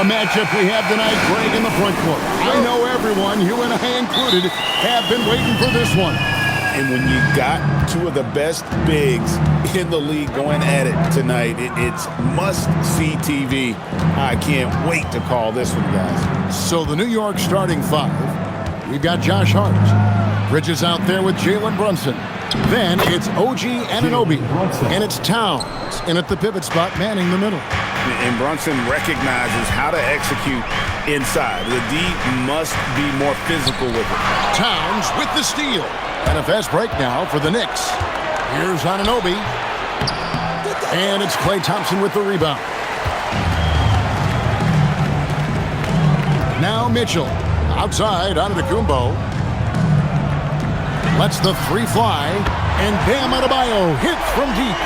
a matchup we have tonight, Greg, in the front court. I know everyone, you and I included, have been waiting for this one. And when you got two of the best bigs in the league going at it tonight, it's must-see TV. I can't wait to call this one, guys. So the New York starting five, we've got Josh Hart. Bridges out there with Jalen Brunson. Then it's OG Anunoby, and it's Towns in at the pivot spot, manning the middle. And Brunson recognizes how to execute inside. The D must be more physical with it. Towns with the steal. And a fast break now for the Knicks. Here's Anunoby. And it's Klay Thompson with the rebound. Now Mitchell. Outside, Antetokounmpo. Lets the three fly. And Bam Adebayo hits from deep.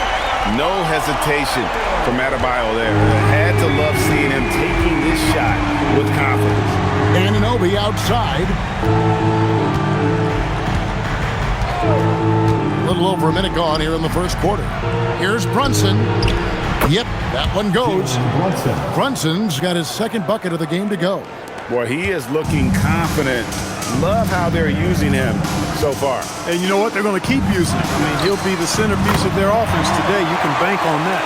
No hesitation from Adebayo there. Had to love seeing him taking this shot with confidence. Anunoby outside. A little over a minute gone here in the first quarter. Here's Brunson. Yep, that one goes. Brunson's got his second bucket of the game to go. Boy, he is looking confident. Love how they're using him so far. And you know what? They're going to keep using him. I mean, he'll be the centerpiece of their offense today. You can bank on that.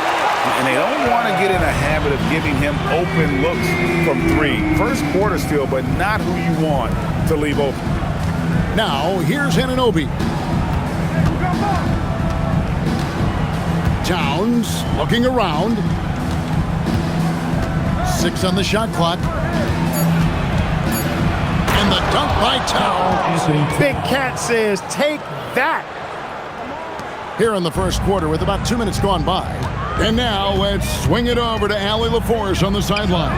And they don't want to get in a habit of giving him open looks from three. First quarter still, but not who you want to leave open. Now, here's Anunoby. Towns looking around. 6 on the shot clock. And the dunk by Towns. Big Cat says, take that. Here in the first quarter with about 2 minutes gone by. And now let's swing it over to Allie LaForce on the sideline.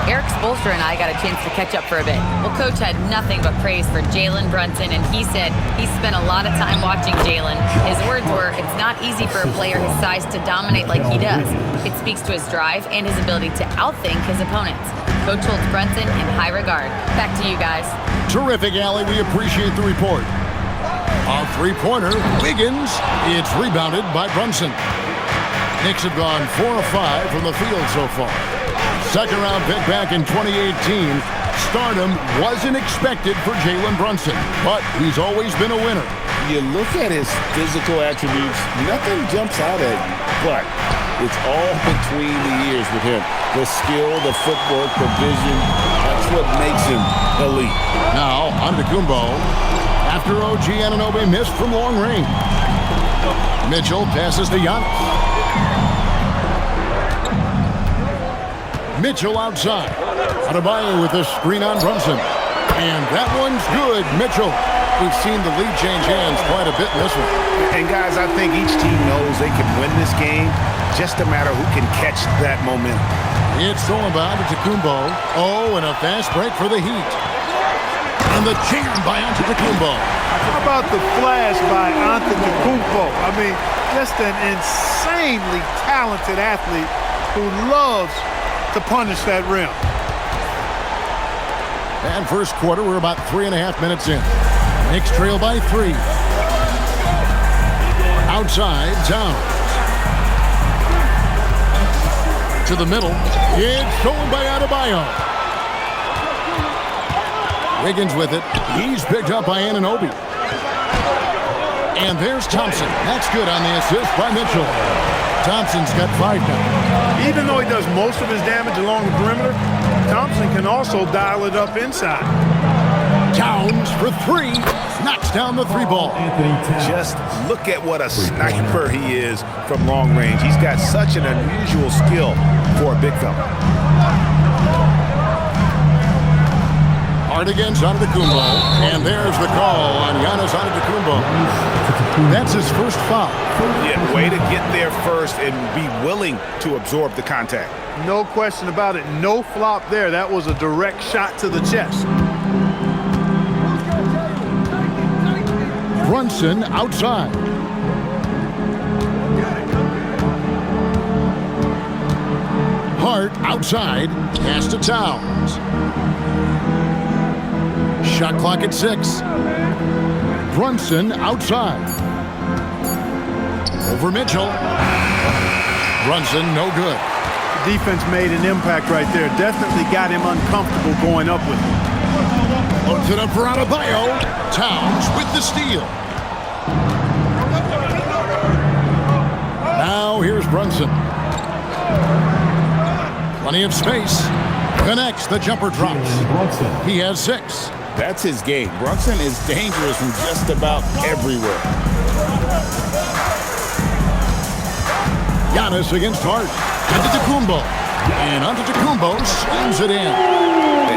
Eric Spoelstra and I got a chance to catch up for a bit. Well, Coach had nothing but praise for Jalen Brunson, and he said he spent a lot of time watching Jalen. His words were, it's not easy for a player his size to dominate like he does. It speaks to his drive and his ability to outthink his opponents. Coach holds Brunson in high regard. Back to you guys. Terrific, Allie. We appreciate the report. A three-pointer, Wiggins. It's rebounded by Brunson. Knicks have gone 4 of 5 from the field so far. Second-round pick back in 2018. Stardom wasn't expected for Jalen Brunson, but he's always been a winner. You look at his physical attributes, nothing jumps out at you, but it's all between the ears with him. The skill, the footwork, the vision, that's what makes him elite. Now, Antetokounmpo, after OG Anunoby missed from long range. Mitchell passes to Giannis. Mitchell outside. Adebayo with a screen on Brunson. And that one's good. Mitchell. We've seen the lead change hands quite a bit in this one. And guys, I think each team knows they can win this game. Just a matter who can catch that momentum. It's all about Antetokounmpo. Oh, and a fast break for the Heat. And the jam by Antetokounmpo. How about the flash by Antetokounmpo? I mean, just an insanely talented athlete who loves to punish that rim. And first quarter, we're about 3.5 minutes in. Knicks trail by 3. Outside, Towns. To the middle. It's stolen by Adebayo. Wiggins with it. He's picked up by Anunoby. And there's Thompson. That's good on the assist by Mitchell. Thompson's got 5 now. Even though he does most of his damage along the perimeter, Thompson can also dial it up inside. Towns for 3. Knocks down the 3 ball. Just look at what a sniper he is from long range. He's got such an unusual skill for a big fella. Hard against Antetokounmpo. And there's the call on Giannis Antetokounmpo. That's his first foul. Yeah, way to get there first and be willing to absorb the contact. No question about it. No flop there. That was a direct shot to the chest. Brunson outside. Hart outside. Pass to Towns. Shot clock at 6. Brunson outside. Over Mitchell. Brunson no good. defense made an impact right there. Definitely got him uncomfortable going up with him. Loads it up for Adebayo. Towns with the steal. Now here's Brunson. Plenty of space. Connects, the jumper drops. He has 6. That's his game. Brunson is dangerous from just about everywhere. Giannis against Hart. Antetokounmpo. And Antetokounmpo slams it in.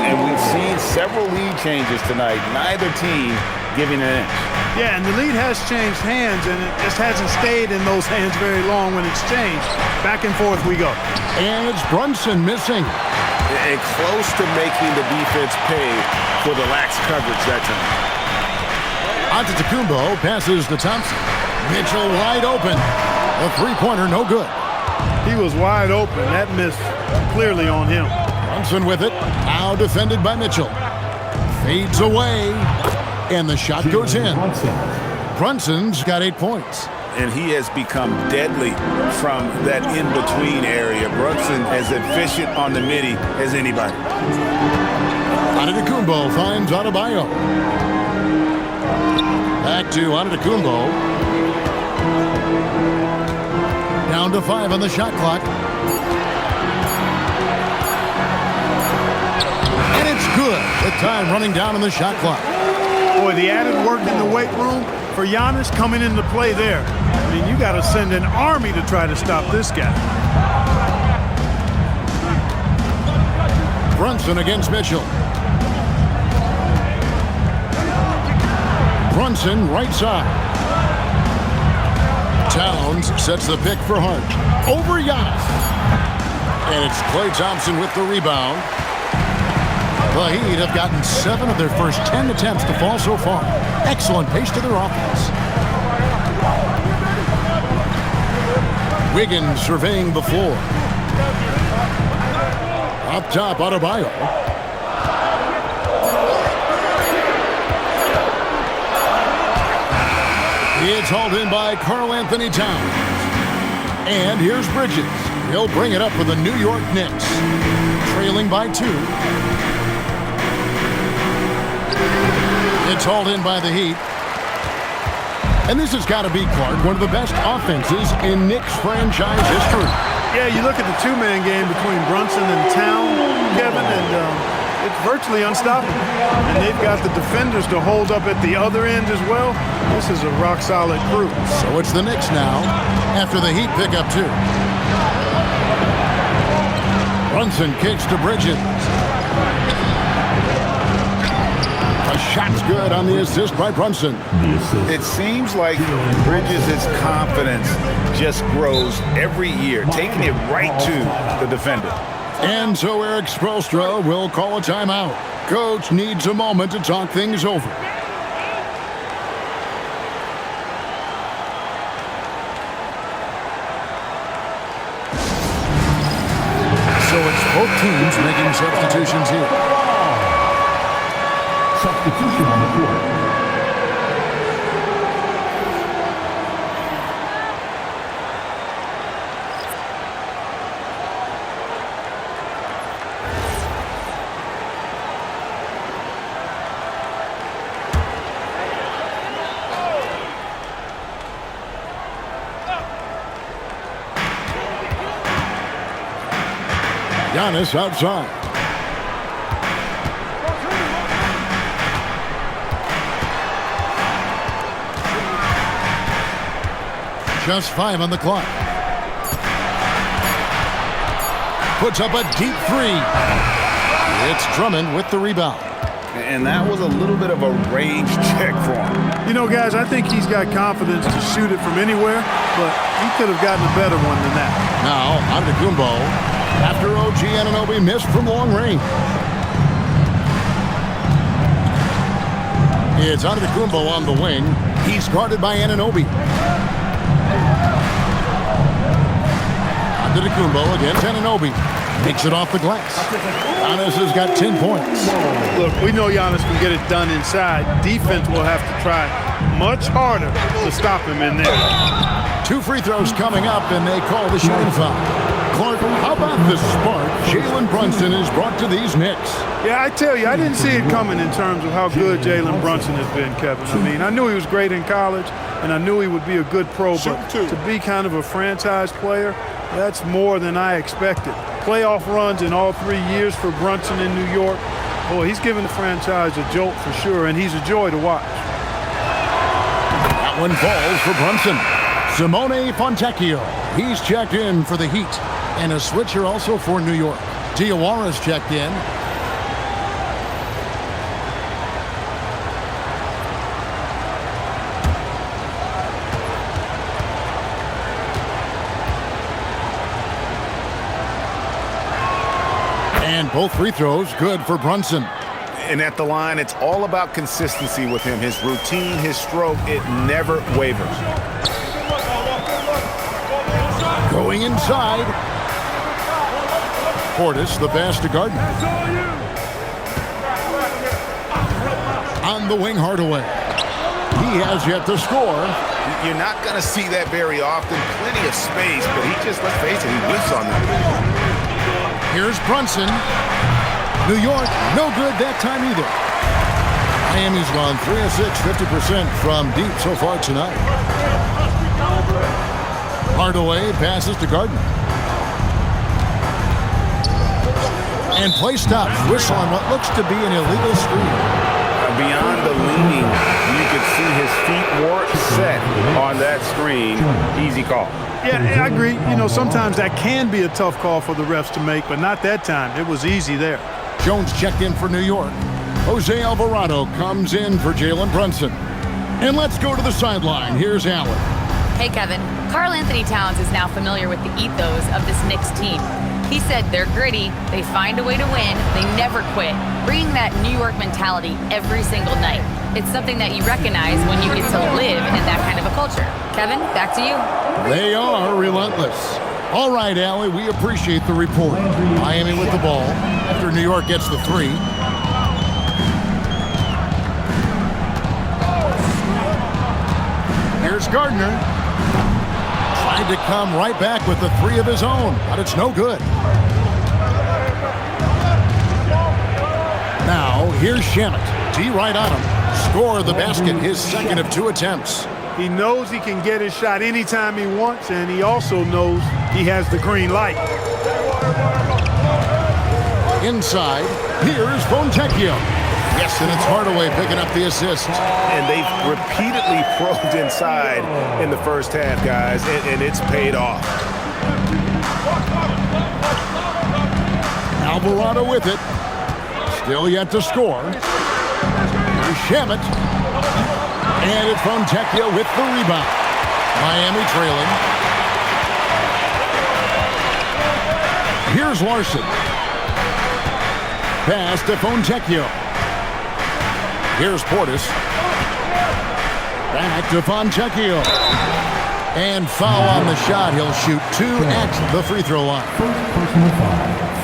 And we've seen several lead changes tonight. Neither team giving an inch. Yeah, and the lead has changed hands, and it just hasn't stayed in those hands very long when it's changed. Back and forth we go. And it's Brunson missing. And close to making the defense pay for the lax coverage that time. Antetokounmpo passes to Thompson. Mitchell wide open. A three-pointer, no good. He was wide open. That missed clearly on him. Brunson with it. Now defended by Mitchell. Fades away. And the shot goes in. Brunson's got 8 points. And he has become deadly from that in-between area. Brunson as efficient on the midi as anybody. Antetokounmpo finds Adebayo. Back to Antetokounmpo. Down to 5 on the shot clock. And it's good. The time running down on the shot clock. Boy, the added work in the weight room for Giannis coming into play there. I mean, you got to send an army to try to stop this guy. Brunson against Mitchell. Brunson right side. Towns sets the pick for Hart. Over Giannis. And it's Klay Thompson with the rebound. The Heat have gotten 7 of their first 10 attempts to fall so far. Excellent pace to their offense. Wiggins surveying the floor. Up top, Adebayo. It's hauled in by Karl Anthony Towns. And here's Bridges. He'll bring it up for the New York Knicks. Trailing by 2. It's hauled in by the Heat. And this has got to be, Clark, one of the best offenses in Knicks franchise history. Yeah, you look at the two-man game between Brunson and Town, Kevin, and it's virtually unstoppable. And they've got the defenders to hold up at the other end as well. This is a rock-solid crew. So it's the Knicks now, after the Heat pick up 2. Brunson kicks to Bridges. A shot's good on the assist by Brunson. It seems like Bridges' confidence just grows every year, taking it right to the defender. And so Eric Spoelstra will call a timeout. Coach needs a moment to talk things over. So it's both teams making substitutions here. Substitution on the court. Giannis outside. Just 5 on the clock. Puts up a deep 3. It's Drummond with the rebound. And that was a little bit of a range check for him. You know, guys, I think he's got confidence to shoot it from anywhere, but he could have gotten a better one than that. Now, Antetokounmpo, after OG Anunoby missed from long range. It's Antetokounmpo on the wing. He's guarded by Anunoby. Antetokounmpo against Anunoby. Takes it off the glass. Giannis has got 10 points. Look, we know Giannis can get it done inside. Defense will have to try much harder to stop him in there. 2 free throws coming up, and they call the shooting foul. Clark, how about the spark Jalen Brunson has brought to these Knicks? Yeah, I tell you, I didn't see it coming in terms of how good Jalen Brunson has been, Kevin. I mean, I knew he was great in college, and I knew he would be a good pro, but to be kind of a franchise player, that's more than I expected. Playoff runs in all 3 years for Brunson in New York. Boy, he's given the franchise a jolt for sure, and he's a joy to watch. That one falls for Brunson. Simone Fontecchio, he's checked in for the Heat. And a switcher also for New York. Diawara's checked in. And both free throws good for Brunson. And at the line, it's all about consistency with him. His routine, his stroke, it never wavers. Going inside. Portis, the pass to Gardner. On the wing, Hardaway. He has yet to score. You're not going to see that very often. Plenty of space, but he just, let's face it, he whiffs on that. Here's Brunson. New York, no good that time either. Miami's gone 3 of 6, 50% from deep so far tonight. Hardaway passes to Gardner. And play stops. Whistle on what looks to be an illegal screen. Beyond the leaning, you could see his feet more set on that screen. Easy call. Yeah, I agree. You know, sometimes that can be a tough call for the refs to make, but not that time. It was easy there. Jones checked in for New York. Jose Alvarado comes in for Jalen Brunson. And let's go to the sideline. Here's Allen. Hey, Kevin. Karl Anthony Towns is now familiar with the ethos of this Knicks team. He said they're gritty, they find a way to win, they never quit, bringing that New York mentality every single night. It's something that you recognize when you get to live in that kind of a culture. Kevin, back to you. They are relentless. All right, Allie, we appreciate the report. Miami with the ball after New York gets the 3. Here's Gardner. Tried to come right back with the 3 of his own, but it's no good. Now, here's Shamet. D right on him. Score the basket, his second of 2 attempts. He knows he can get his shot anytime he wants, and he also knows he has the green light. Inside, here's Fontecchio. Yes, and it's Hardaway picking up the assist. And they've repeatedly probed inside in the first half, guys, and it's paid off. Alvarado with it. Still yet to score. Here's Shamet. And it's Fontecchio with the rebound. Miami trailing. Here's Larson. Pass to Fontecchio. Here's Portis. Back to Fontecchio. And foul on the shot. He'll shoot 2 at the free throw line.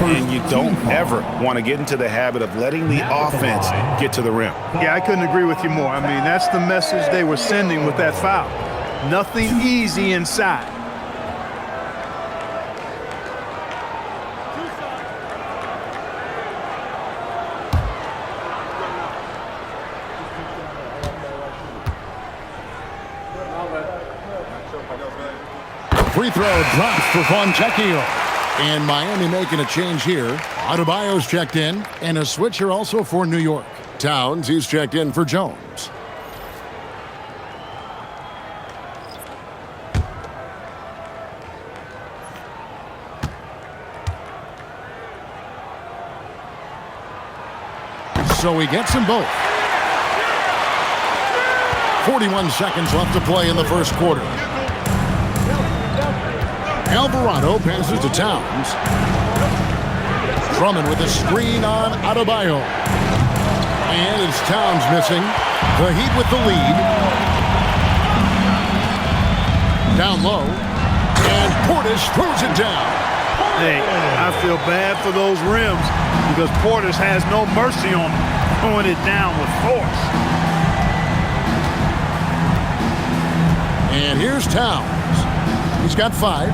And you don't ever want to get into the habit of letting the offense get to the rim. Yeah, I couldn't agree with you more. I mean, that's the message they were sending with that foul. Nothing easy inside. Free throw drops for Fontecchio. And Miami making a change here. Adebayo's checked in, and a switcher also for New York. Towns, he's checked in for Jones. So he gets them both. 41 seconds left to play in the first quarter. Alvarado passes to Towns. Drummond with a screen on Adebayo. And it's Towns missing. The Heat with the lead. Down low. And Portis throws it down. Hey, I feel bad for those rims because Portis has no mercy on them, throwing it down with force. And here's Towns. He's got 5.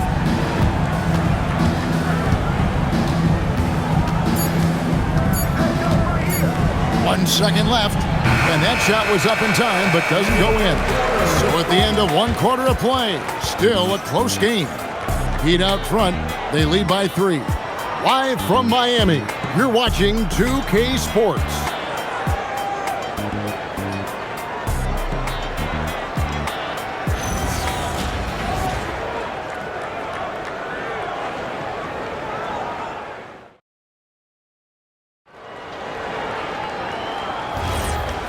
1 second left, and that shot was up in time but doesn't go in. So at the end of 1 quarter of play, still a close game. Heat out front, they lead by 3. Live from Miami, you're watching 2K Sports.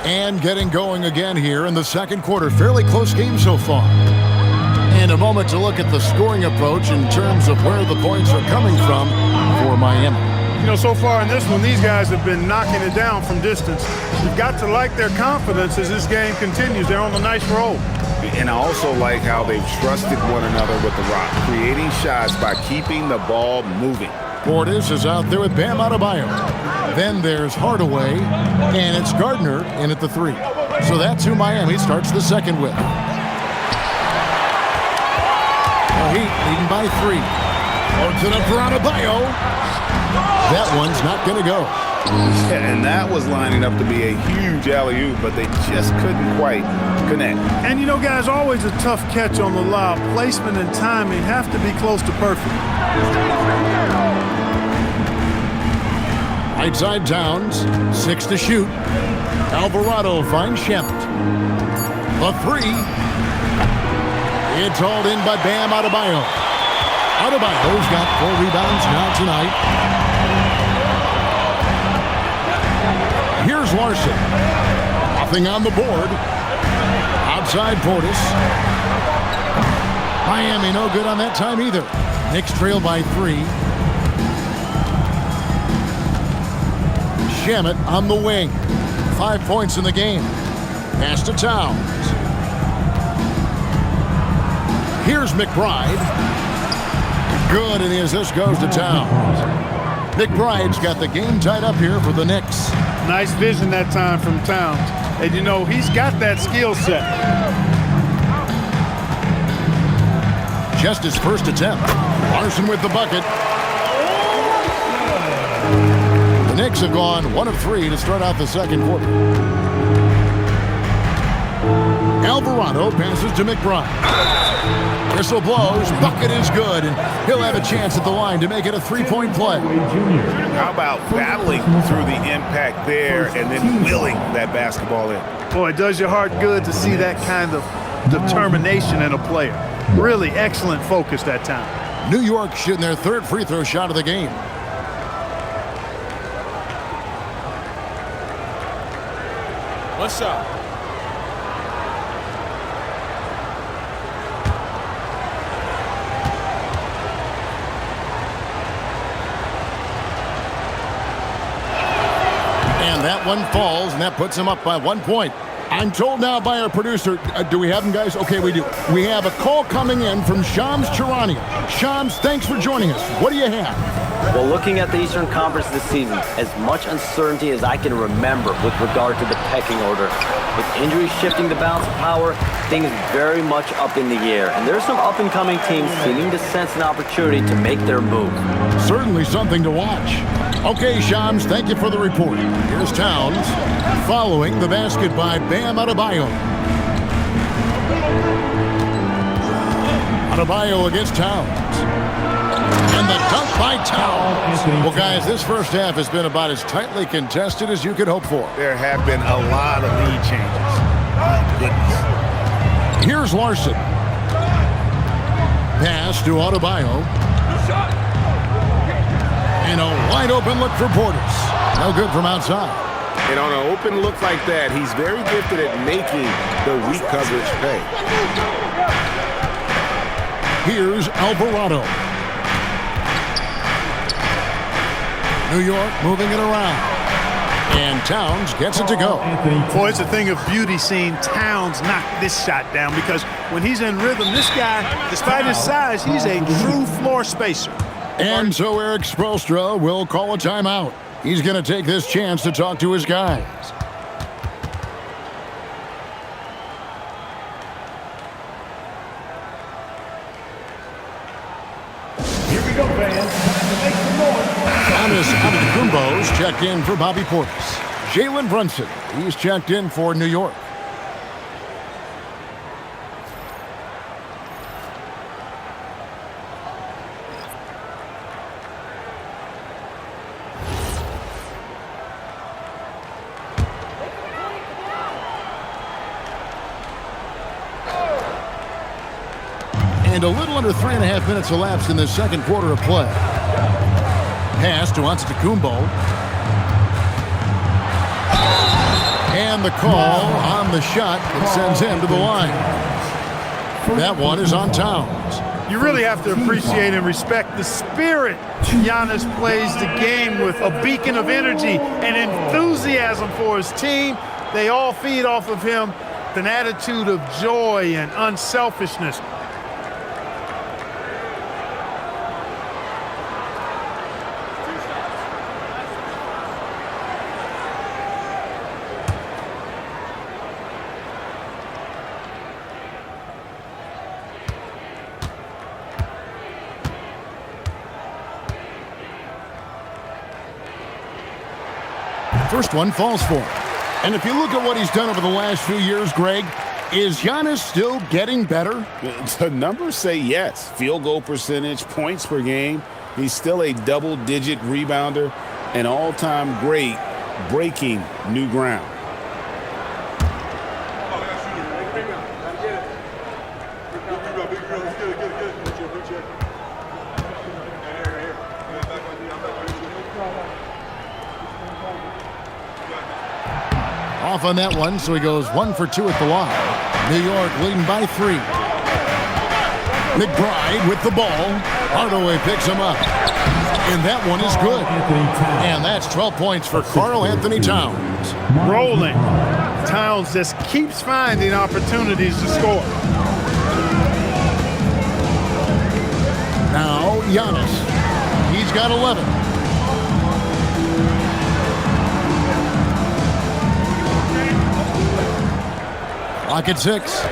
And getting going again here in the second quarter. Fairly close game so far. And a moment to look at the scoring approach in terms of where the points are coming from for Miami. You know, so far in this one, these guys have been knocking it down from distance. You've got to like their confidence as this game continues. They're on a nice roll. And I also like how they've trusted one another with the rock, creating shots by keeping the ball moving. Portis is out there with Bam Adebayo. Then there's Hardaway, and it's Gardner in at the 3. So that's who Miami starts the second with. The Heat leading by 3. Floats it up for Adebayo. That one's not going to go. Yeah, and that was lining up to be a huge alley-oop, but they just couldn't quite connect. And you know, guys, always a tough catch on the lob. Placement and timing have to be close to perfect. Right side Towns, 6 to shoot. Alvarado finds Shamet. The 3. It's hauled in by Bam Adebayo. Adebayo's got 4 rebounds now tonight. Here's Larson. Nothing on the board. Outside Portis. Miami no good on that time either. Knicks trail by 3. Shamet on the wing. 5 points in the game. Pass to Towns. Here's McBride. Good, and the assist goes to Towns. McBride's got the game tied up here for the Knicks. Nice vision that time from Towns. And you know, he's got that skill set. Just his first attempt. Larson with the bucket. The Knicks have gone 1 of 3 to start out the second quarter. Alvarado passes to McBride. Whistle blows. Bucket is good, and he'll have a chance at the line to make it a 3-point play. How about battling through the impact there and then willing that basketball in? Boy, it does your heart good to see that kind of determination in a player. Really excellent focus that time. New York shooting their 3rd free throw shot of the game. What's up? And that one falls, and that puts him up by 1 point. I'm told now by our producer, do we have him, guys? Okay, we do. We have a call coming in from Shams Charania. Shams, thanks for joining us. What do you have? Well, looking at the Eastern Conference this season, as much uncertainty as I can remember with regard to the pecking order. With injuries shifting the balance of power, things very much up in the air. And there's some up-and-coming teams seeming to sense an opportunity to make their move. Certainly something to watch. Okay, Shams, thank you for the report. Here's Towns, following the basket by Bam Adebayo. Adebayo against Towns. And the dunk by Towns. Well, guys, this first half has been about as tightly contested as you could hope for. There have been a lot of lead changes. My goodness. Here's Larson. Pass to Adebayo. And a wide open look for Portis. No good from outside. And on an open look like that, he's very gifted at making the weak coverage pay. Here's Alvarado. New York moving it around. And Towns gets it to go. Boy, it's a thing of beauty seeing Towns knock this shot down, because when he's in rhythm, this guy, despite his size, he's a true floor spacer. And so Eric Spoelstra will call a timeout. He's going to take this chance to talk to his guys. Here we go, fans. Time to make some noise. Giannis Antetokounmpo's checked in for Bobby Portis. Jalen Brunson. He's checked in for New York. And a little under 3.5 minutes elapsed in the second quarter of play. Pass to Antetokounmpo. And the call on the shot that sends him to the line. That one is on Towns. You really have to appreciate and respect the spirit Giannis plays the game with, a beacon of energy and enthusiasm for his team. They all feed off of him, an attitude of joy and unselfishness. First one falls for him. And if you look at what he's done over the last few years, Greg, is Giannis still getting better? The numbers say yes. Field goal percentage, points per game. He's still a double-digit rebounder, an all-time great, breaking new ground. Off on that one, so he goes 1 for 2 at the line. New York leading by 3. McBride with the ball. Hardaway picks him up. And that one is good. And that's 12 points for Karl Anthony Towns. Rolling. Towns just keeps finding opportunities to score. Now Giannis. He's got 11. Clock at 6.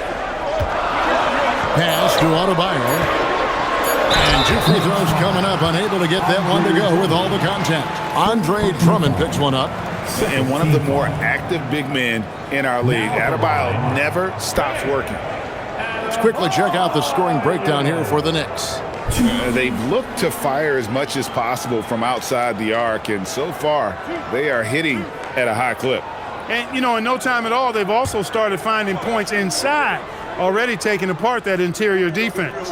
Pass to Adebayo. And 2 free throws coming up. Unable to get that one to go with all the contact. Andre Drummond picks one up. And one of the more active big men in our league. Adebayo never stops working. Let's quickly check out the scoring breakdown here for the Knicks. They've looked to fire as much as possible from outside the arc, and so far they are hitting at a high clip. And, you know, in no time at all, they've also started finding points inside, already taking apart that interior defense.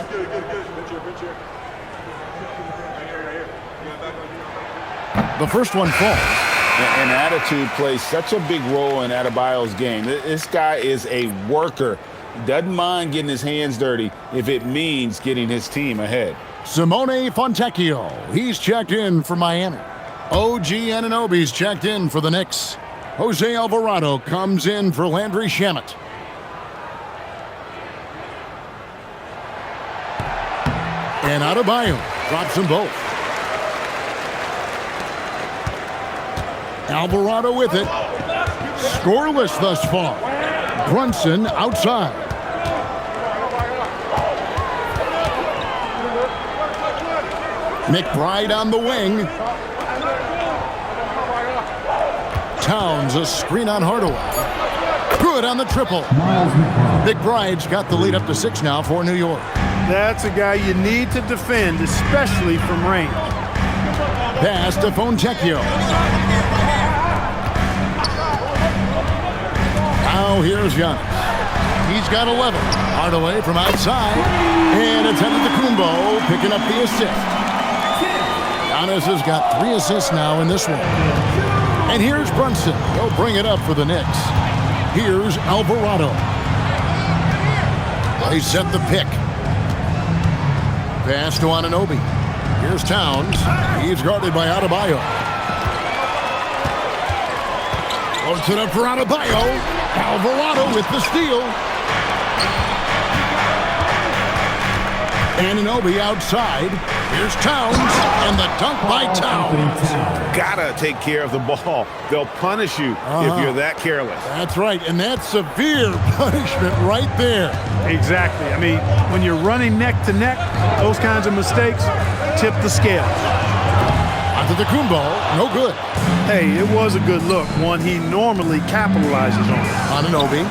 The first one falls. And attitude plays such a big role in Adebayo's game. This guy is a worker. Doesn't mind getting his hands dirty if it means getting his team ahead. Simone Fontecchio, he's checked in for Miami. OG Anunoby's checked in for the Knicks. Jose Alvarado comes in for Landry Shamet. And Adebayo drops them both. Alvarado with it. Scoreless thus far. Brunson outside. McBride on the wing. Towns, a screen on Hardaway. Good on the triple. McBride's got the lead up to 6 now for New York. That's a guy you need to defend, especially from range. Pass to Fontecchio. Now here's Giannis. He's got 11. Hardaway from outside. And it's Antetokounmpo picking up the assist. Giannis has got 3 assists now in this one. And here's Brunson. He'll bring it up for the Knicks. Here's Alvarado. They set the pick. Pass to Anunoby. Here's Towns. He's guarded by Adebayo. Puts it up for Adebayo. Alvarado with the steal. Anunoby outside. Here's Towns, and the dunk by Towns. Gotta take care of the ball. They'll punish you if you're that careless. That's right, and that's severe punishment right there. Exactly. I mean, when you're running neck to neck, those kinds of mistakes tip the scale. Antetokounmpo, no good. Hey, it was a good look, one he normally capitalizes on. Anunoby,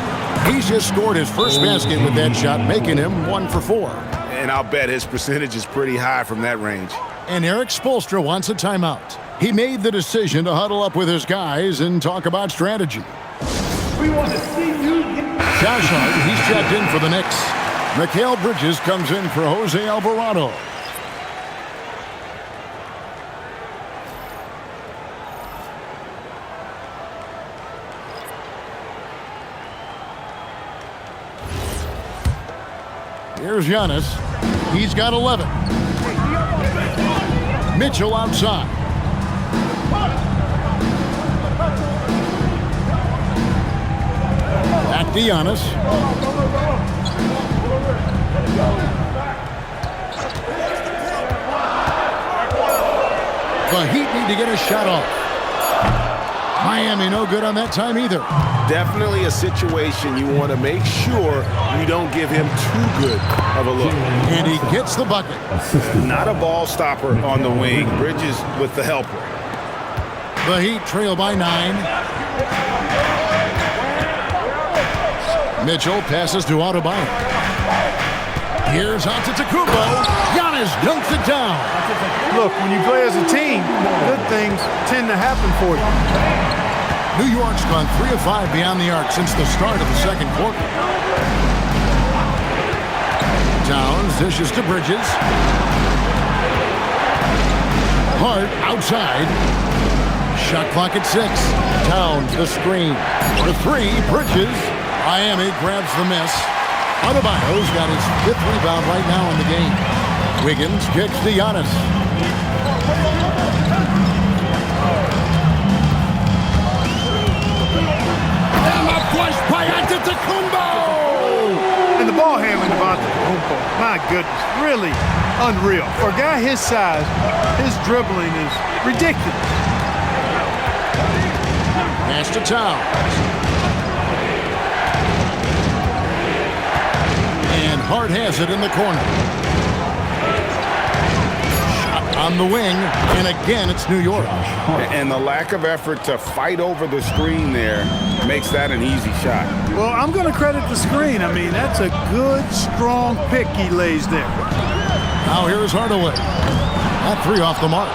he's just scored his first basket with that shot, making him 1 for 4. And I'll bet his percentage is pretty high from that range. And Eric Spoelstra wants a timeout. He made the decision to huddle up with his guys and talk about strategy. We want to see you get... Josh Hart, he's checked in for the Knicks. Mikal Bridges comes in for Jose Alvarado. Here's Giannis. He's got 11. Mitchell outside. Back to Giannis. The Heat need to get a shot off. Miami no good on that time either. Definitely a situation you want to make sure you don't give him too good of a look. And he gets the bucket. Not a ball stopper on the wing. Bridges with the helper. The Heat trail by 9. Mitchell passes to Adebayo. Here's Antetokounmpo. Giannis dunks it down. Look, when you play as a team, good things tend to happen for you. New York's gone 3 of 5 beyond the arc since the start of the second quarter. Towns dishes to Bridges. Hart outside. Shot clock at 6. Towns the screen. For 3, Bridges. Miami grabs the miss. Adebayo's got his 5th rebound right now in the game. Wiggins kicks to Giannis. And a flush by Antetokounmpo! And the ball handling of Antetokounmpo, my goodness, really unreal. For a guy his size, his dribbling is ridiculous. Pass to Towns. And Hart has it in the corner. Shot on the wing, and again it's New York. And the lack of effort to fight over the screen there makes that an easy shot. Well, I'm going to credit the screen. I mean, that's a good, strong pick he lays there. Now here's Hardaway. That 3 off the mark.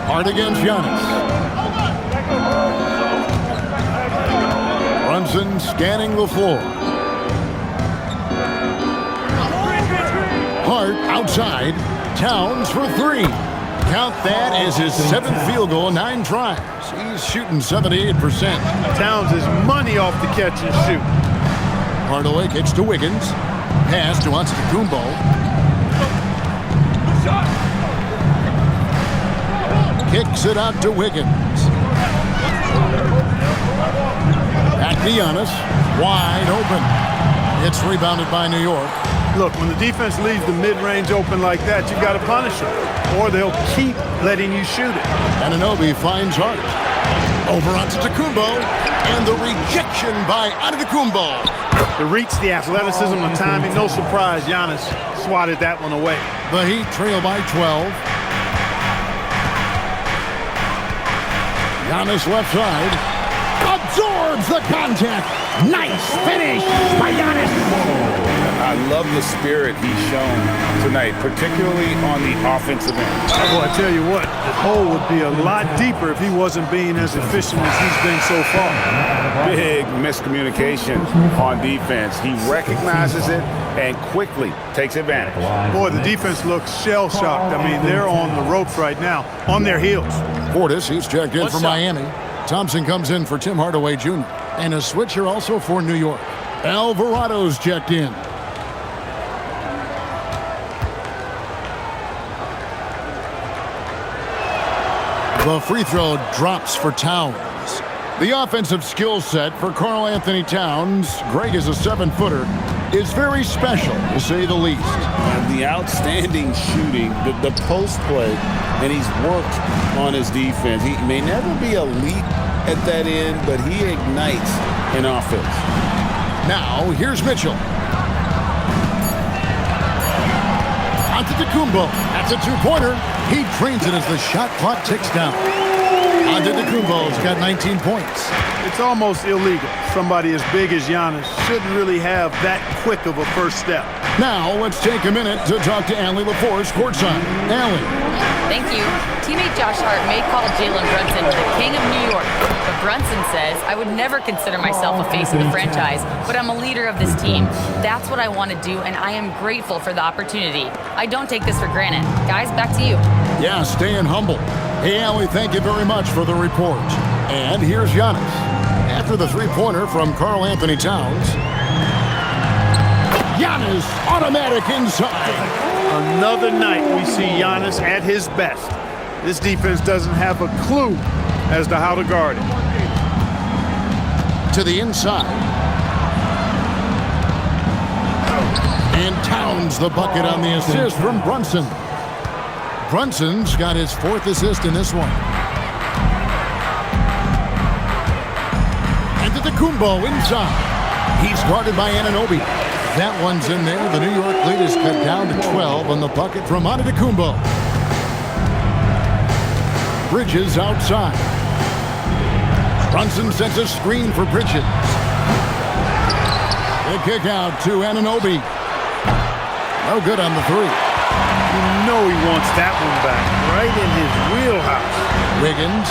Hart against Giannis. Brunson scanning the floor. Hart outside. Towns for 3. Count that as his 7th field goal in 9 tries. He's shooting 78%. Towns is money off the catch and shoot. Hardaway kicks to Wiggins. Pass to Antetokounmpo. Kicks it out to Wiggins. Back to Giannis. Wide open. It's rebounded by New York. Look, when the defense leaves the mid-range open like that, you've got to punish them, or they'll keep letting you shoot it. Anunoby finds Hart. Over Antetokounmpo. And the rejection by Antetokounmpo. To reach the athleticism and timing, no surprise Giannis swatted that one away. The Heat trail by 12. Giannis left side. Absorbs the contact. Nice finish by Giannis. I love the spirit he's shown tonight, particularly on the offensive end. Boy, I tell you what, the hole would be a lot deeper if he wasn't being as efficient as he's been so far. Big miscommunication on defense. He recognizes it and quickly takes advantage. Boy, the defense looks shell-shocked. I mean, they're on the ropes right now, on their heels. Portis, he's checked in for Miami. Thompson comes in for Tim Hardaway Jr. And a switcher also for New York. Alvarado's checked in. The free throw drops for Towns. The offensive skill set for Karl Anthony Towns, Greg is a 7-footer, is very special, to say the least. And the outstanding shooting, the post play, and he's worked on his defense. He may never be elite at that end, but he ignites an offense. Now, here's Mitchell. Antetokounmpo. That's a two-pointer. He drains it as the shot clock ticks down. Antetokounmpo's got 19 points. It's almost illegal. Somebody as big as Giannis shouldn't really have that quick of a first step. Now let's take a minute to talk to Allie LaForce courtside. Allie. Thank you. Teammate Josh Hart may call Jalen Brunson the king of New York, but Brunson says, I would never consider myself a face of the franchise, but I'm a leader of this team. That's what I want to do, and I am grateful for the opportunity. I don't take this for granted. Guys, back to you. Yeah, staying humble. Hey, Allie, thank you very much for the report. And here's Giannis. After the three-pointer from Karl Anthony Towns. Giannis, automatic inside. Another night we see Giannis at his best. This defense doesn't have a clue as to how to guard it. To the inside. And Towns the bucket on the assist from Brunson. Brunson's got his fourth assist in this one. Antetokounmpo inside. He's guarded by Anunoby. That one's in there. The New York lead is cut down to 12 on the bucket from Antetokounmpo. Bridges outside. Brunson sets a screen for Bridges. The kick out to Anunoby. No good on the three. You know he wants that one back, right in his wheelhouse. Wiggins,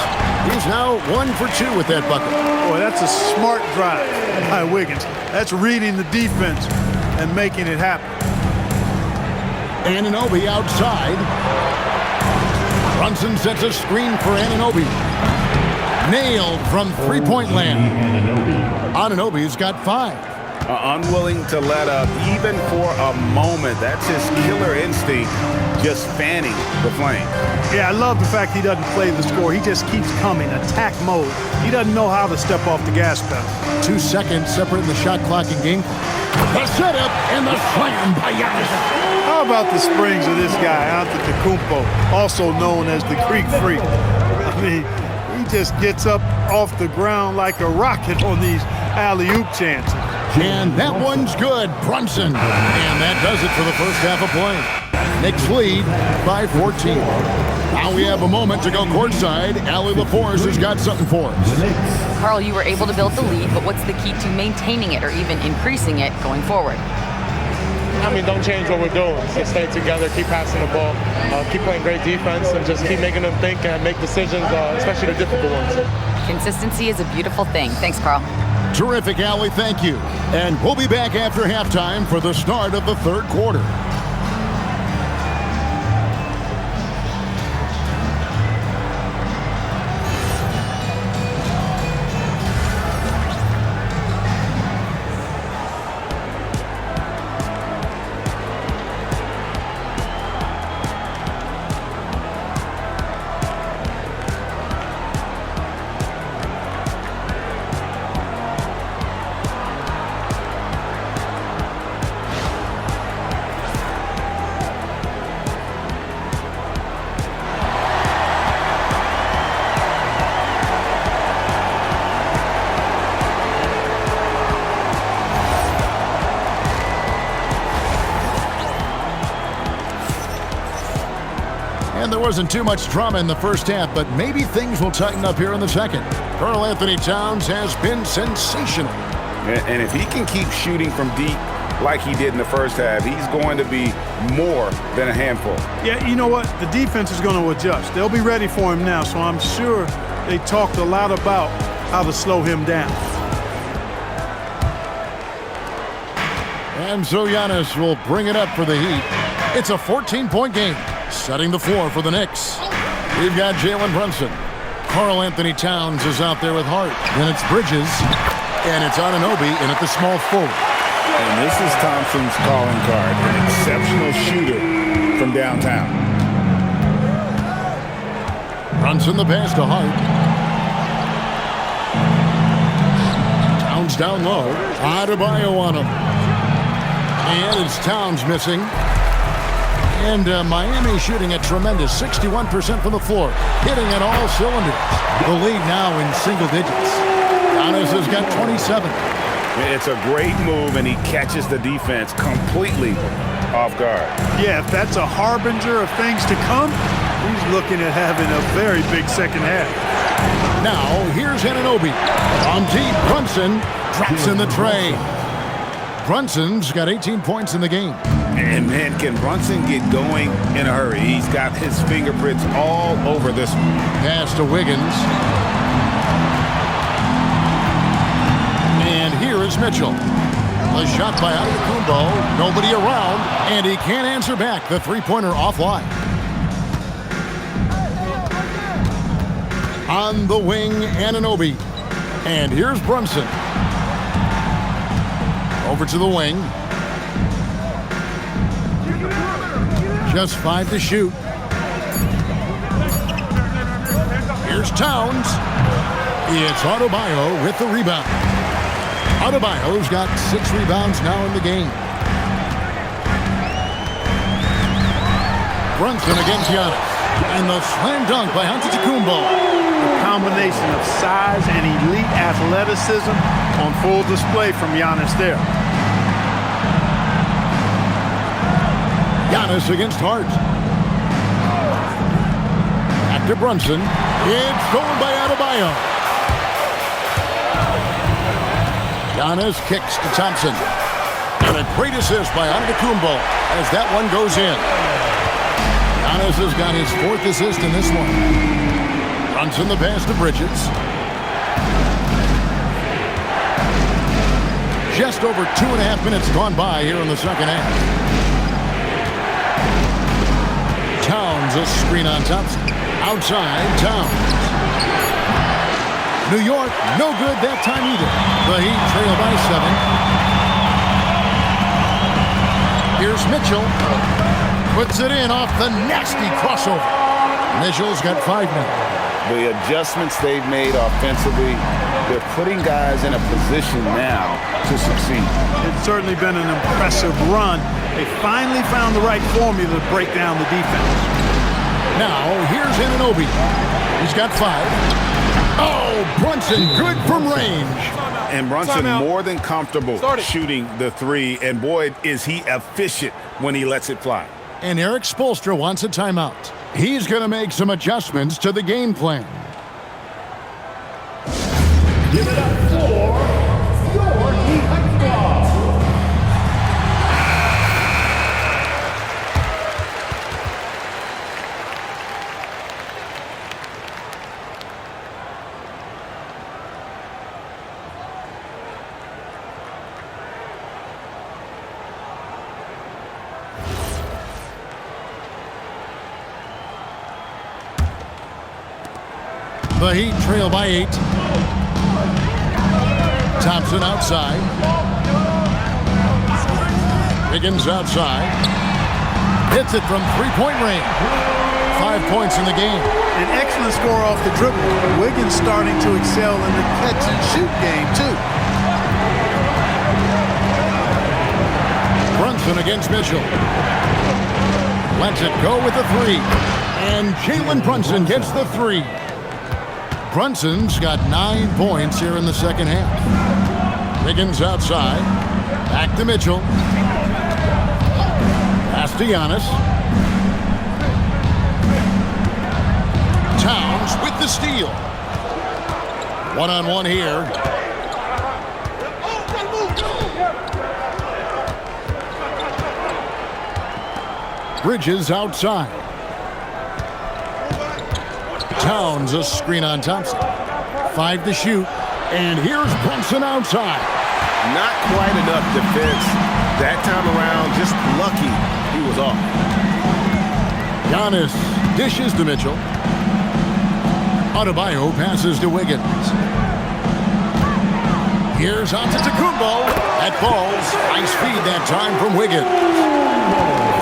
he's now 1 for 2 with that bucket. Boy, that's a smart drive by Wiggins. That's reading the defense and making it happen. Anunoby outside. Brunson sets a screen for Anunoby. Nailed from three-point land. Anunoby's got 5. Unwilling to let up even for a moment. That's his killer instinct, just fanning the flame. Yeah, I love the fact he doesn't play the score. He just keeps coming, attack mode. He doesn't know how to step off the gas pedal. 2 seconds separating the shot clock and game. The setup and the slam by Giannis. How about the springs of this guy, Antetokounmpo, also known as the Greek Freak? I mean, he just gets up off the ground like a rocket on these alley-oop chances. And that one's good, Brunson. And that does it for the first half of play. Knicks lead by 14. Now we have a moment to go courtside. Allie LaForce has got something for us. Karl, you were able to build the lead, but what's the key to maintaining it or even increasing it going forward? I mean, don't change what we're doing. Just stay together, keep passing the ball, keep playing great defense, and just keep making them think and make decisions, especially the difficult ones. Consistency is a beautiful thing. Thanks, Karl. Terrific, Allie. Thank you. And we'll be back after halftime for the start of the third quarter. And there wasn't too much drama in the first half, but maybe things will tighten up here in the second. Karl Anthony Towns has been sensational. And if he can keep shooting from deep like he did in the first half, he's going to be more than a handful. Yeah, you know what? The defense is going to adjust. They'll be ready for him now, so I'm sure they talked a lot about how to slow him down. And so Giannis will bring it up for the Heat. It's a 14-point game, setting the floor for the Knicks. We've got Jalen Brunson. Karl Anthony Towns is out there with Hart. Then it's Bridges, and it's Anunoby in at the small forward. And this is Thompson's calling card, an exceptional shooter from downtown. Brunson the pass to Hart. Towns down low. Adebayo on him. And it's Towns missing. And Miami shooting a tremendous 61% from the floor, hitting at all cylinders. The lead now in single digits. Giannis has got 27. It's a great move, and he catches the defense completely off guard. Yeah, if that's a harbinger of things to come, he's looking at having a very big second half. Now, here's Anunoby. From deep, Brunson drops in the tray. Brunson's got 18 points in the game. And, man, can Brunson get going in a hurry? He's got his fingerprints all over this one. Pass to Wiggins. And here is Mitchell. The shot by Antetokounmpo. Nobody around, and he can't answer back. The three-pointer offline. On the wing, Anunoby. And here's Brunson. Over to the wing. Just 5 to shoot. Here's Towns. It's Adebayo with the rebound. Adebayo's got 6 rebounds now in the game. Brunson against Giannis. And the slam dunk by Antetokounmpo. A combination of size and elite athleticism on full display from Giannis there. Giannis against Hart. Back to Brunson. It's stolen by Adebayo. Giannis kicks to Thompson. And a great assist by Antetokounmpo as that one goes in. Giannis has got his 4th assist in this one. Brunson the pass to Bridges. Just over 2.5 minutes gone by here in the second half. Towns a screen on Thompson. Outside, Towns. New York, no good that time either. The Heat trail by 7. Here's Mitchell. Puts it in off the nasty crossover. Mitchell's got 5 now. The adjustments they've made offensively, they're putting guys in a position now to succeed. It's certainly been an impressive run. They finally found the right formula to break down the defense. Now, here's Anunoby. He's got 5. Oh, Brunson, good from range. And Brunson more than comfortable shooting the 3. And, boy, is he efficient when he lets it fly. And Eric Spoelstra wants a timeout. He's going to make some adjustments to the game plan. Give it up for York Knicks. The Heat trail by 8. Thompson outside. Wiggins outside. Hits it from three-point range. 5 points in the game. An excellent score off the dribble. Wiggins starting to excel in the catch-and-shoot game, too. Brunson against Mitchell. Lets it go with the 3. And Jalen Brunson gets the 3. Brunson's got 9 points here in the second half. Wiggins outside. Back to Mitchell. Pass to Giannis. Towns with the steal. One-on-one here. Bridges outside. Towns a screen on Thompson. 5 to shoot. And here's Brunson outside. Not quite enough defense. That time around, just lucky he was off. Giannis dishes to Mitchell. Adebayo passes to Wiggins. Here's Antetokounmpo. That falls. Nice feed that time from Wiggins.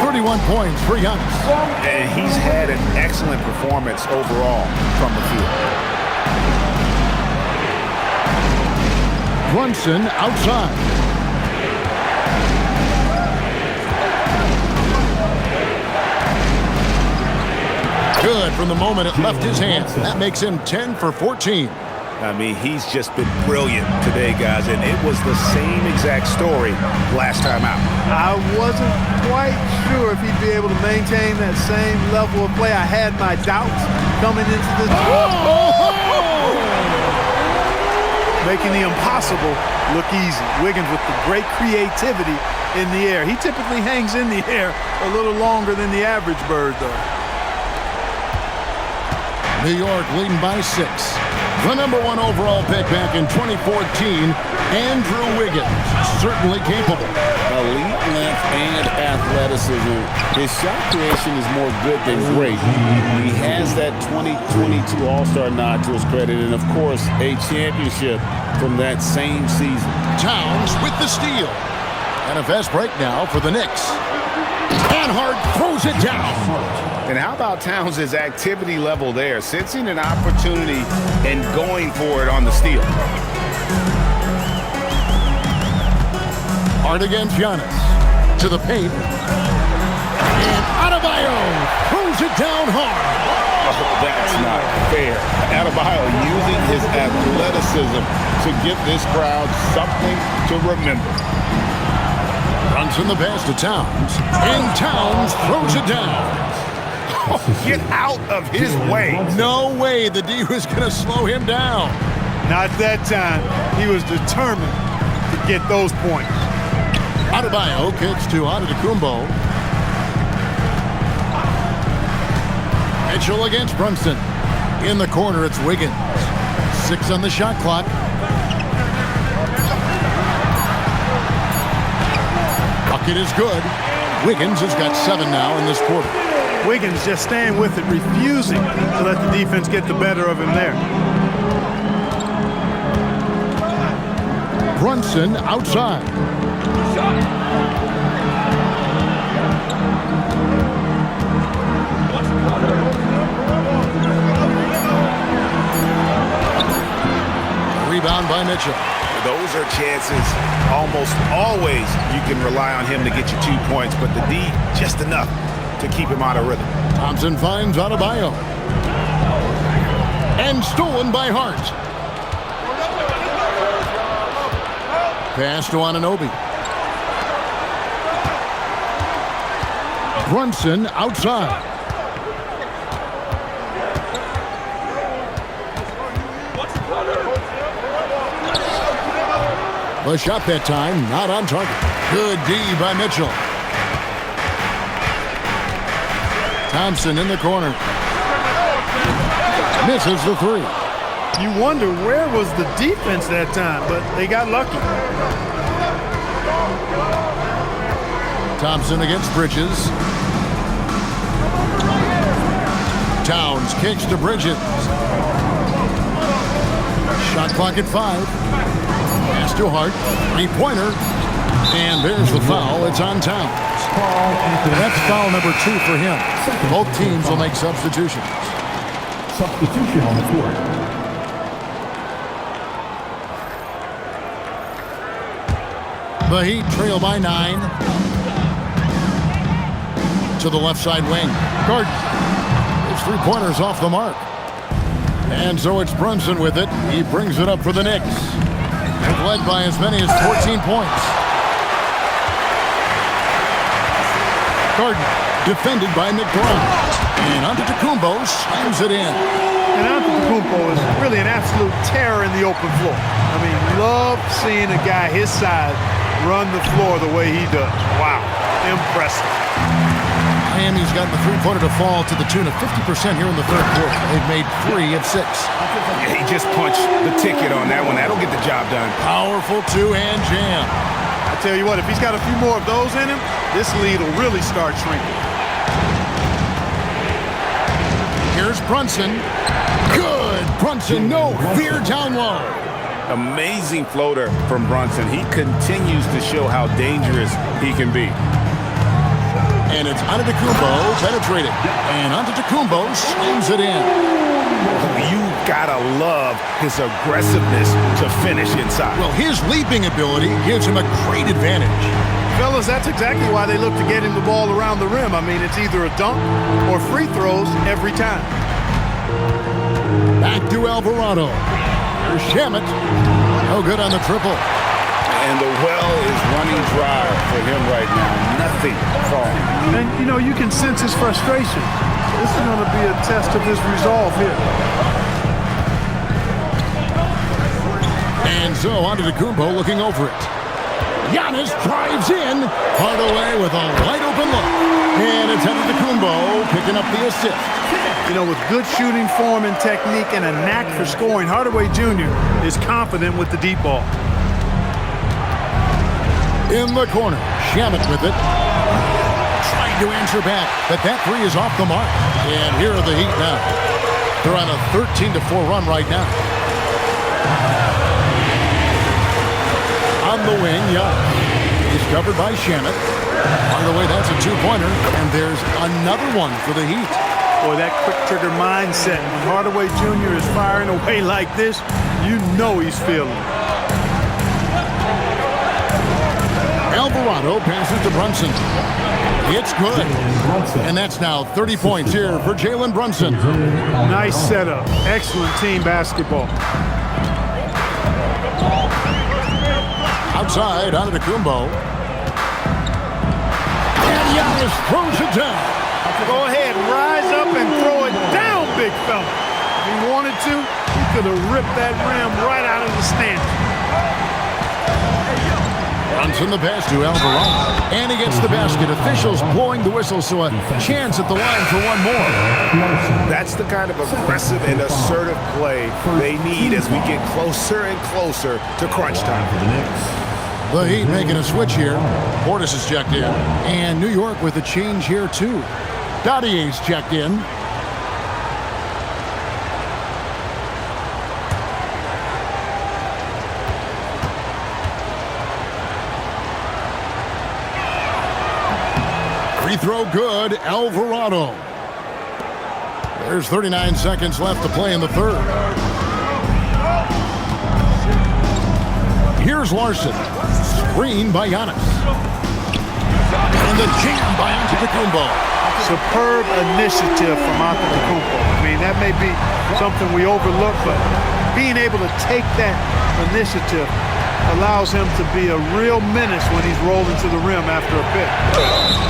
31 points for Giannis. And he's had an excellent performance overall from the field. Brunson outside. Good from the moment it left his hands. That makes him 10 for 14. I mean, he's just been brilliant today, guys, and it was the same exact story last time out. I wasn't quite sure if he'd be able to maintain that same level of play. I had my doubts coming into this. Making the impossible look easy. Wiggins with the great creativity in the air. He typically hangs in the air a little longer than the average bird, though. New York leading by 6. The #1 overall pick back in 2014, Andrew Wiggins, certainly capable. Elite length and athleticism. His shot creation is more good than great. He has that 2022 All-Star nod to his credit, and of course, a championship from that same season. Towns with the steal. And a fast break now for the Knicks. And Hart throws it down. And how about Towns' activity level there, sensing an opportunity and going for it on the steal. Hart against Giannis. To the paint. And Adebayo throws it down hard. Oh, that's not fair. Adebayo using his athleticism to give this crowd something to remember. Brunson the pass to Towns. And Towns throws it down. Oh, get out of his way. No way the D was going to slow him down. Not that time. He was determined to get those points. Adebayo kicks to Antetokounmpo. Mitchell against Brunson. In the corner, it's Wiggins. 6 on the shot clock. Bucket is good. Wiggins has got 7 now in this quarter. Wiggins just staying with it, refusing to let the defense get the better of him there. Brunson outside. Rebound by Mitchell. Those are chances almost always you can rely on him to get you 2 points, but the D just enough to keep him out of rhythm. Thompson finds Adebayo. And stolen by Hart. Pass to Anunoby. Brunson outside. The shot that time, not on target. Good D by Mitchell. Thompson in the corner. Misses the 3. You wonder where was the defense that time, but they got lucky. Thompson against Bridges. Towns kicks to Bridges. Shot clock at 5. Pass to Hart. 3-pointer. And there's the foul. It's on Towns. That's foul number 2 for him. Both teams will make substitutions. Substitution on the court. The Heat trail by 9. To the left side wing. Gordon. His 3-pointer's off the mark. And so it's Brunson with it. He brings it up for the Knicks. They've led by as many as 14 points. Gordon defended by McBride. And Antetokounmpo slams it in. And Antetokounmpo is really an absolute terror in the open floor. I mean, love seeing a guy his size run the floor the way he does. Wow, impressive. Miami's gotten the 3-pointer to fall to the tune of 50% here in the third quarter. They've made 3 of 6. He just punched the ticket on that one. That'll get the job done. Powerful 2-hand jam. I tell you what, if he's got a few more of those in him, this lead will really start shrinking. Here's Brunson. Good. Brunson, no fear down low. Amazing floater from Brunson. He continues to show how dangerous he can be. And it's Antetokounmpo penetrated. And Antetokounmpo slams it in. You gotta love his aggressiveness to finish inside. Well, his leaping ability gives him a great advantage. Fellas, that's exactly why they look to get him the ball around the rim. I mean, it's either a dunk or free throws every time. Back to Alvarado. Shamet, no good on the triple. And the well is running dry for him right now. Nothing falling. And, you know, you can sense his frustration. This is going to be a test of his resolve here. And so on to Kumbo looking over it. Giannis drives in. Hardaway with a wide-open look. And it's Kumbo picking up the assist. You know, with good shooting form and technique and a knack for scoring, Hardaway Jr. is confident with the deep ball. In the corner, Shamet with it. Trying to answer back, but that three is off the mark. And here are the Heat now. They're on a 13-4 run right now. On the wing, Giannis. He's covered by Shamet. By the way, that's a two-pointer, and there's another one for the Heat. Boy, that quick trigger mindset. When Hardaway Jr. is firing away like this, you know he's feeling it. Alvarado passes to Brunson. It's good. And that's now 30 points here for Jalen Brunson. Nice setup. Excellent team basketball. Outside, out of Kumbo. And Giannis throws it down. Go ahead, rise up and throw it down, big fella. If he wanted to, he could have ripped that rim right out of the stand. Brunson the pass to Alvarado. And he gets the basket. Officials blowing the whistle, so a chance at the line for one more. That's the kind of aggressive and assertive play they need as we get closer and closer to crunch time. For the Knicks. The Heat making a switch here. Portis is checked in. And New York with a change here, too. Dottier's checked in. Free throw good, Alvarado. There's 39 seconds left to play in the third. Here's Larson. Screen by Giannis. And the jam by Antetokounmpo. Superb initiative from Antetokounmpo. I mean, that may be something we overlook, but being able to take that initiative allows him to be a real menace when he's rolling to the rim after a pick.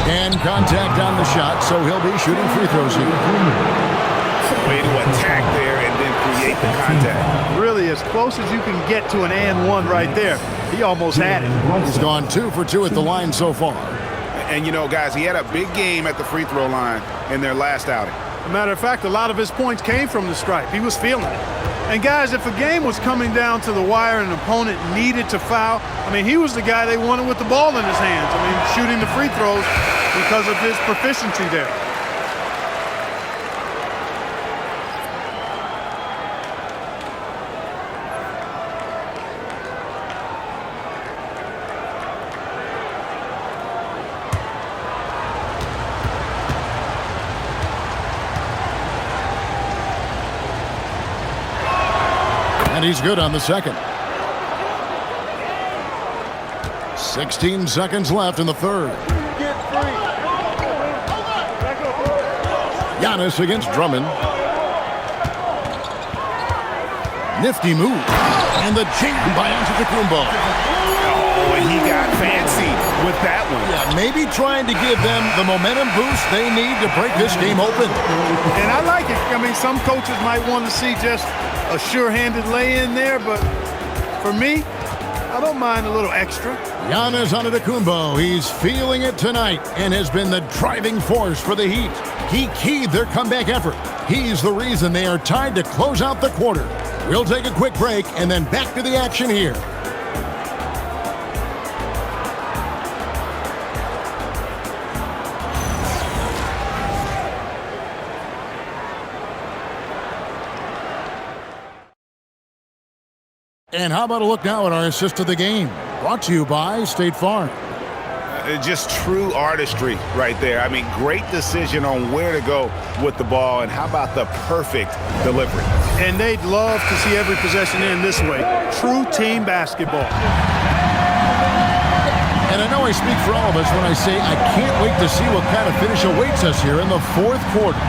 And contact on the shot, so he'll be shooting free throws here. Way to attack there and then create the contact. Really, as close as you can get to an and one right there. He almost had it. He's gone 2 for 2 at the line so far. And, you know, guys, he had a big game at the free throw line in their last outing. Matter of fact, a lot of his points came from the stripe. He was feeling it. And, guys, if a game was coming down to the wire and an opponent needed to foul, I mean, he was the guy they wanted with the ball in his hands. I mean, shooting the free throws because of his proficiency there. And he's good on the second. 16 seconds left in the third. Giannis against Drummond. Nifty move. And the jam by Antetokounmpo. Oh, and he got fancy with that one. Yeah, maybe trying to give them the momentum boost they need to break this game open. And I like it. I mean, some coaches might want to see just a sure-handed lay-in there, but for me, I don't mind a little extra. Giannis Antetokounmpo, he's feeling it tonight and has been the driving force for the Heat. He keyed their comeback effort. He's the reason they are tied to close out the quarter. We'll take a quick break and then back to the action here. And how about a look now at our assist of the game? Brought to you by State Farm. Just true artistry right there. I mean, great decision on where to go with the ball, and how about the perfect delivery? And they'd love to see every possession end this way. True team basketball. And I know I speak for all of us when I say I can't wait to see what kind of finish awaits us here in the fourth quarter.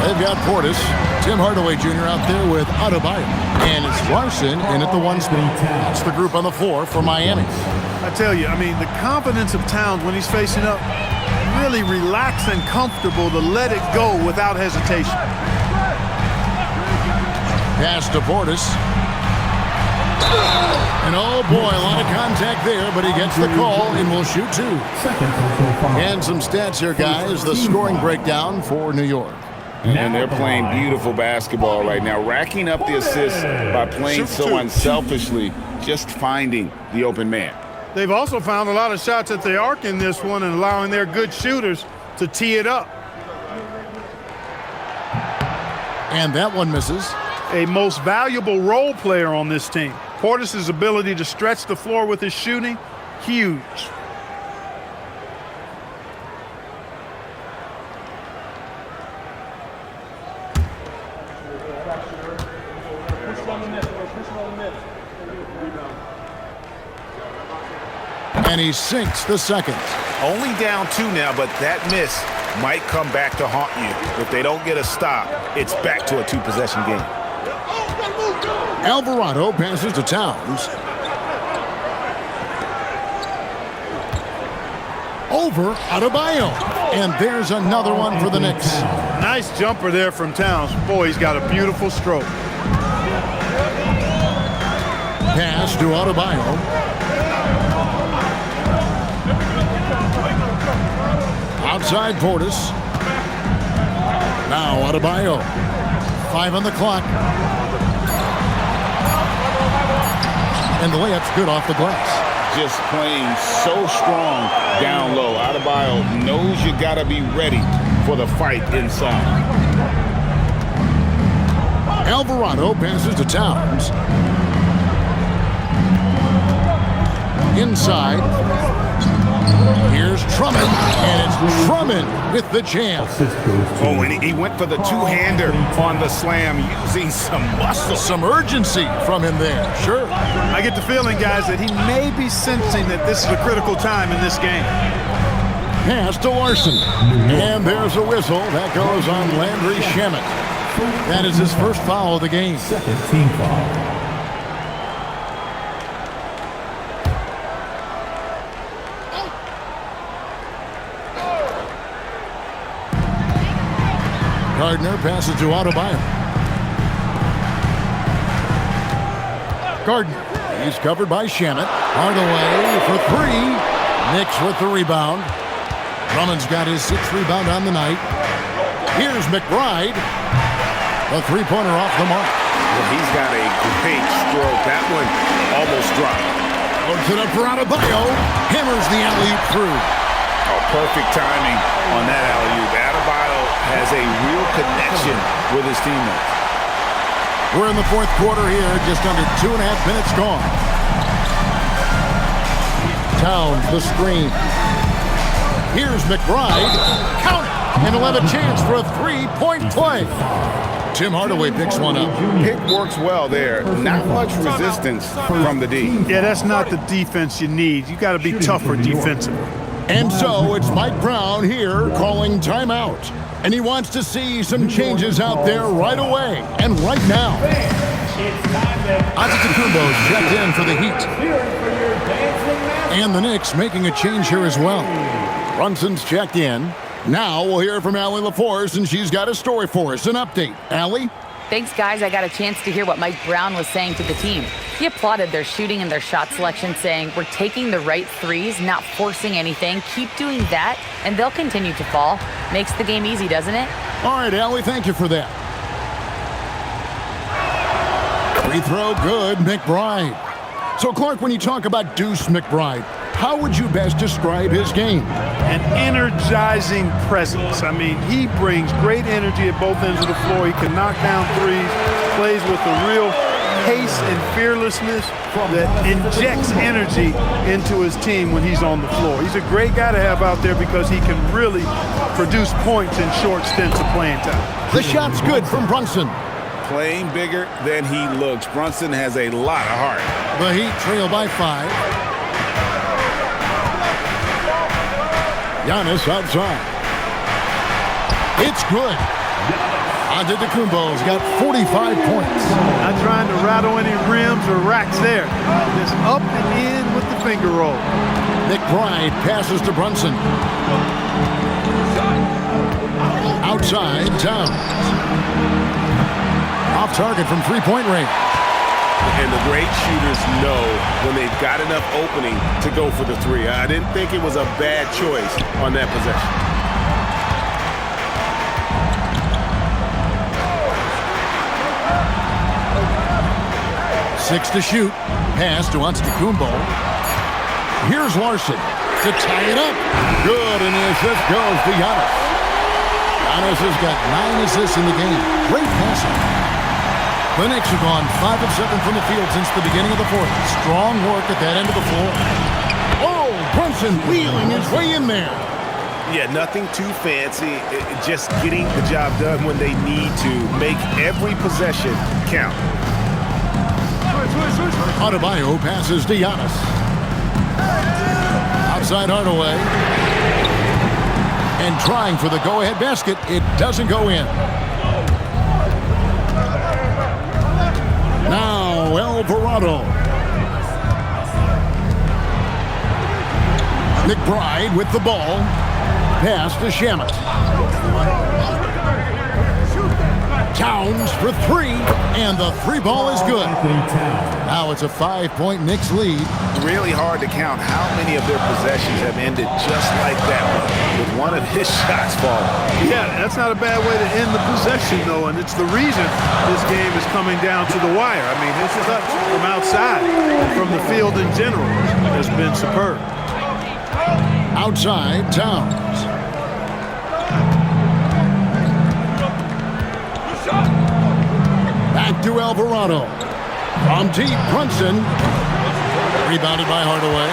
They've got Portis, Tim Hardaway Jr. out there with Adebayo. And it's Larson in at the 1 spot. That's the group on the floor for Miami. I tell you, I mean, the confidence of Towns when he's facing up, really relaxed and comfortable to let it go without hesitation. Pass to Portis. And oh boy, a lot of contact there, but he gets the call and will shoot 2. And some stats here, guys. The scoring breakdown for New York. And they're playing beautiful basketball right now, racking up the assists by playing so unselfishly, just finding the open man. They've also found a lot of shots at the arc in this one and allowing their good shooters to tee it up. And that one misses. A most valuable role player on this team. Portis' ability to stretch the floor with his shooting, huge. And he sinks the second. Only down 2 now, but that miss might come back to haunt you. If they don't get a stop, it's back to a 2-possession game. Alvarado passes to Towns. Over Adebayo. And there's another one for the Knicks. Nice jumper there from Towns. Boy, he's got a beautiful stroke. Pass to Adebayo. Outside Portis. Now Adebayo. 5 on the clock. And the layup's good off the glass. Just playing so strong down low. Adebayo knows you got to be ready for the fight inside. Alvarado passes to Towns. Inside. Here's Drummond, and it's Drummond with the jam. Oh, and he went for the two-hander on the slam, using some muscle. Some urgency from him there, sure. I get the feeling, guys, that he may be sensing that this is a critical time in this game. Pass to Larson, and there's a whistle. That goes on Landry Shamet. That is his first foul of the game. Second team foul. Gardner passes to Adebayo. Gardner, he's covered by Shamet. Hardaway for 3. Knicks with the rebound. Drummond's got his 6th rebound on the night. Here's McBride. The three-pointer off the mark. Well, he's got a great stroke. That one almost dropped. Puts it up for Adebayo. Hammers the alley-oop through. Oh, perfect timing on that alley-oop. Adebayo has a real connection with his teammates. We're in the 4th quarter here, just under 2.5 minutes gone. Towns, the screen. Here's McBride. Count it! And he'll have a chance for a 3-point play. Tim Hardaway picks one up. Pick works well there. Not much resistance from the D. Yeah, that's not the defense you need. You got to be tougher defensively. And so it's Mike Brown here calling timeout. And he wants to see some changes out there right away and right now. Antetokounmpo's checked in for the Heat. And the Knicks making a change here as well. Brunson's checked in. Now we'll hear from Allie LaForce, and she's got a story for us, an update. Allie? Thanks, guys. I got a chance to hear what Mike Brown was saying to the team. He applauded their shooting and their shot selection, saying, "We're taking the right threes, not forcing anything. Keep doing that, and they'll continue to fall." Makes the game easy, doesn't it? All right, Allie, thank you for that. Free throw good, McBride. So, Clark, when you talk about Deuce McBride, how would you best describe his game? An energizing presence. I mean, he brings great energy at both ends of the floor. He can knock down threes, plays with a real pace and fearlessness that injects energy into his team when he's on the floor. He's a great guy to have out there because he can really produce points in short stints of playing time. The shot's good from Brunson. Playing bigger than he looks. Brunson has a lot of heart. The Heat trail by 5. Giannis outside. It's good. Antetokounmpo's got 45 points. Not trying to rattle any rims or racks there. Just up and in with the finger roll. McBride passes to Brunson. Outside, Towns. Off target from three-point range. And the great shooters know when they've got enough opening to go for the three. I didn't think it was a bad choice on that possession. 6 to shoot. Pass to Antetokounmpo. Here's Larson to tie it up. Good, and the assist goes to Giannis. Giannis has got 9 assists in the game. Great passing. The Knicks have gone 5 of 7 from the field since the beginning of the fourth. Strong work at that end of the floor. Oh, Brunson wheeling his way in there. Yeah, nothing too fancy. Just getting the job done when they need to. Make every possession count. Adebayo passes to Giannis. Outside Hardaway. And trying for the go-ahead basket. It doesn't go in. Now Alvarado. McBride with the ball. Pass to Shamet. Towns for 3, and the 3 ball is good. Now it's a 5-point Knicks lead. Really hard to count how many of their possessions have ended just like that one, with one of his shots falling. Yeah, that's not a bad way to end the possession, though, and it's the reason this game is coming down to the wire. I mean, his touch from outside and from the field in general has been superb. Outside, Towns. Back to Alvarado. From deep, Brunson. Rebounded by Hardaway.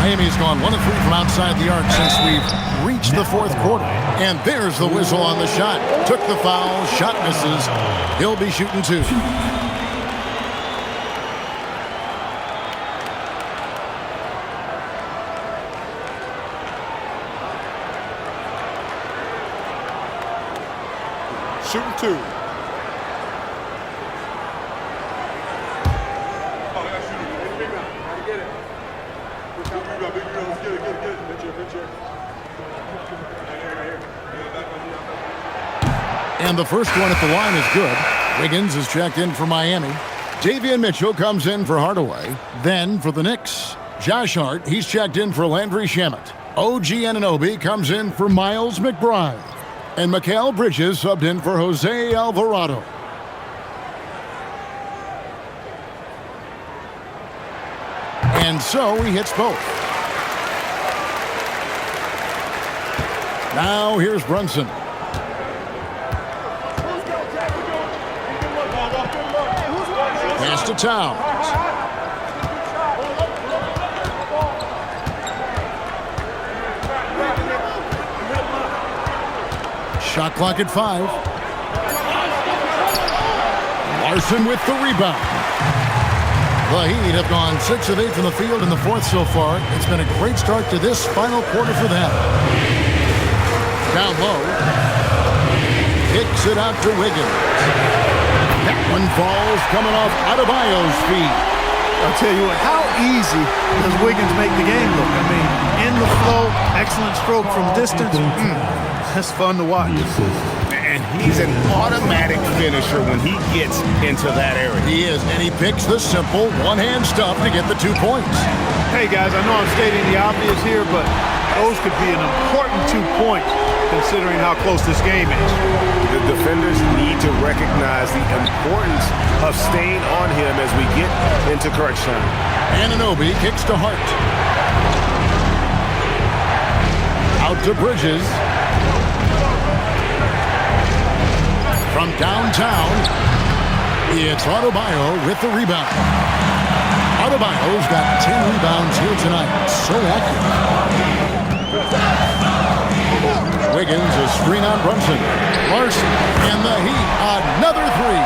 Miami's gone 1 of 3 from outside the arc since we've reached the fourth quarter. And there's the whistle on the shot. Took the foul, shot misses. He'll be shooting 2. Shooting 2. And the first one at the line is good. Wiggins is checked in for Miami. Davion Mitchell comes in for Hardaway. Then for the Knicks, Josh Hart, he's checked in for Landry Shamet. OG Anunoby comes in for Miles McBride. And Mikal Bridges subbed in for Jose Alvarado. And so he hits both. Now here's Brunson. Pass to Towns. Shot clock at 5. Larson with the rebound. The Heat have gone 6 of 8 from the field in the fourth so far. It's been a great start to this final quarter for them. Down low. Kicks it out to Wiggins. That one falls coming off Adebayo's feet. I'll tell you what, how easy does Wiggins make the game look? I mean, in the flow, excellent stroke from distance. That's fun to watch. And he's an automatic finisher when he gets into that area. He is, and he picks the simple one-hand stuff to get the 2 points. Hey, guys, I know I'm stating the obvious here, but those could be an important 2 points considering how close this game is. The defenders need to recognize the importance of staying on him as we get into crunch time. Anunoby kicks to Hart. Out to Bridges. From downtown, it's Adebayo with the rebound. Adebayo's got 10 rebounds here tonight. So accurate. Wiggins, a screen on Brunson. Larson, and the Heat, another 3.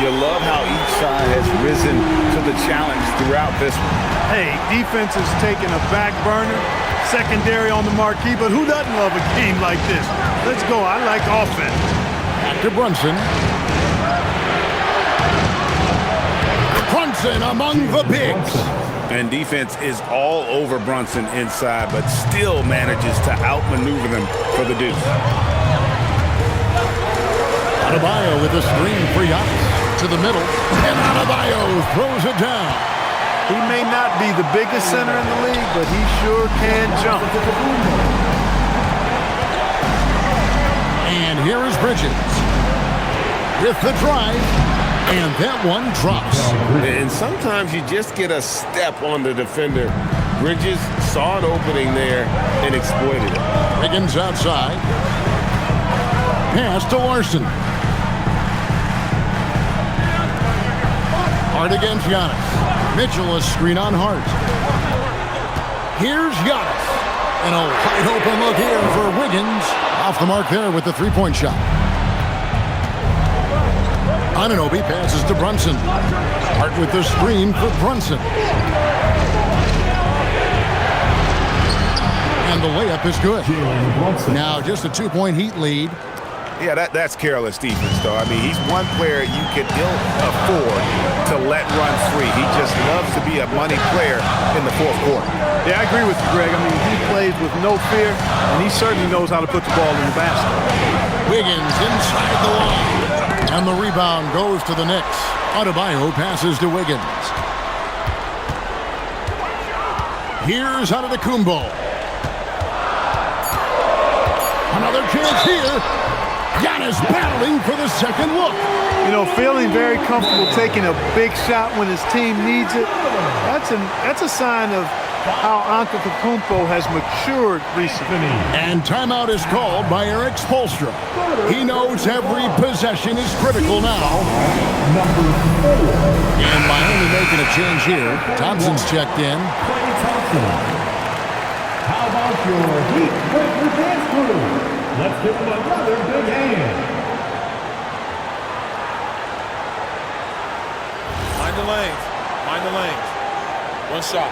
You love how each side has risen to the challenge throughout this one. Hey, defense is taking a back burner. secondary on the marquee, but who doesn't love a game like this? Let's go. I like offense. Back to Brunson. Brunson among the bigs. And defense is all over Brunson inside, but still manages to outmaneuver them for the deuce. Adebayo with a screen for Giannis to the middle. And Adebayo throws it down. He may not be the biggest center in the league, but he sure can jump. And here is Bridges with the drive, and that one drops. And sometimes you just get a step on the defender. Bridges saw an opening there and exploited it. Wiggins outside. Pass to Larson. Hart against Giannis. Mitchell a screen on Hart. Here's Giannis. And a wide open look here for Wiggins. Off the mark there with the three-point shot. Anunoby passes to Brunson. Hart with the screen for Brunson. And the layup is good. Now just a two-point Heat lead. Yeah, that's careless defense, though. I mean, he's one player you can ill afford to let run free. He just loves to be a money player in the fourth quarter. Yeah, I agree with you, Greg. I mean, he plays with no fear, and he certainly knows how to put the ball in the basket. Wiggins inside the line. And the rebound goes to the Knicks. Adebayo passes to Wiggins. Here's Antetokounmpo. Another chance here. Giannis battling for the second look. You know, feeling very comfortable taking a big shot when his team needs it. That's a sign of how Antetokounmpo has matured recently. And timeout is called by Eric Spoelstra. He knows every possession is critical now. And Miami making a change here. Thompson's checked in. How about your Heat breaker dance crew? Let's give them another big hand. Mind the lanes. Mind the lanes. One shot.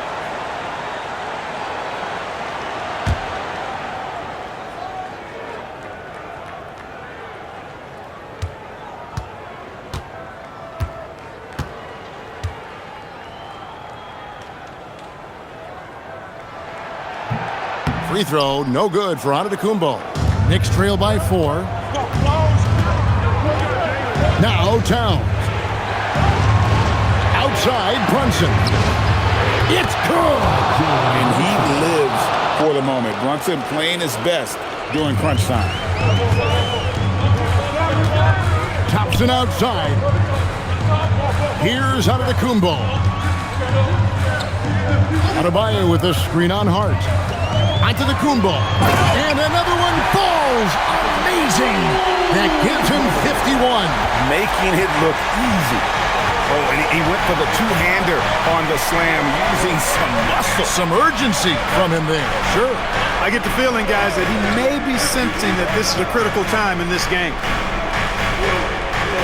Free throw, no good for Antetokounmpo. Knicks trail by 4. Now Towns. Outside Brunson. It's good! And he lives for the moment. Brunson playing his best during crunch time. Thompson outside. Here's Antetokounmpo. Adebayo with the screen on Hart. Antetokounmpo. And another one falls. Amazing. That gives him 51. Making it look easy. Oh, and he went for the two-hander on the slam using some muscle. Some urgency from him there. Sure. I get the feeling, guys, that he may be sensing that this is a critical time in this game.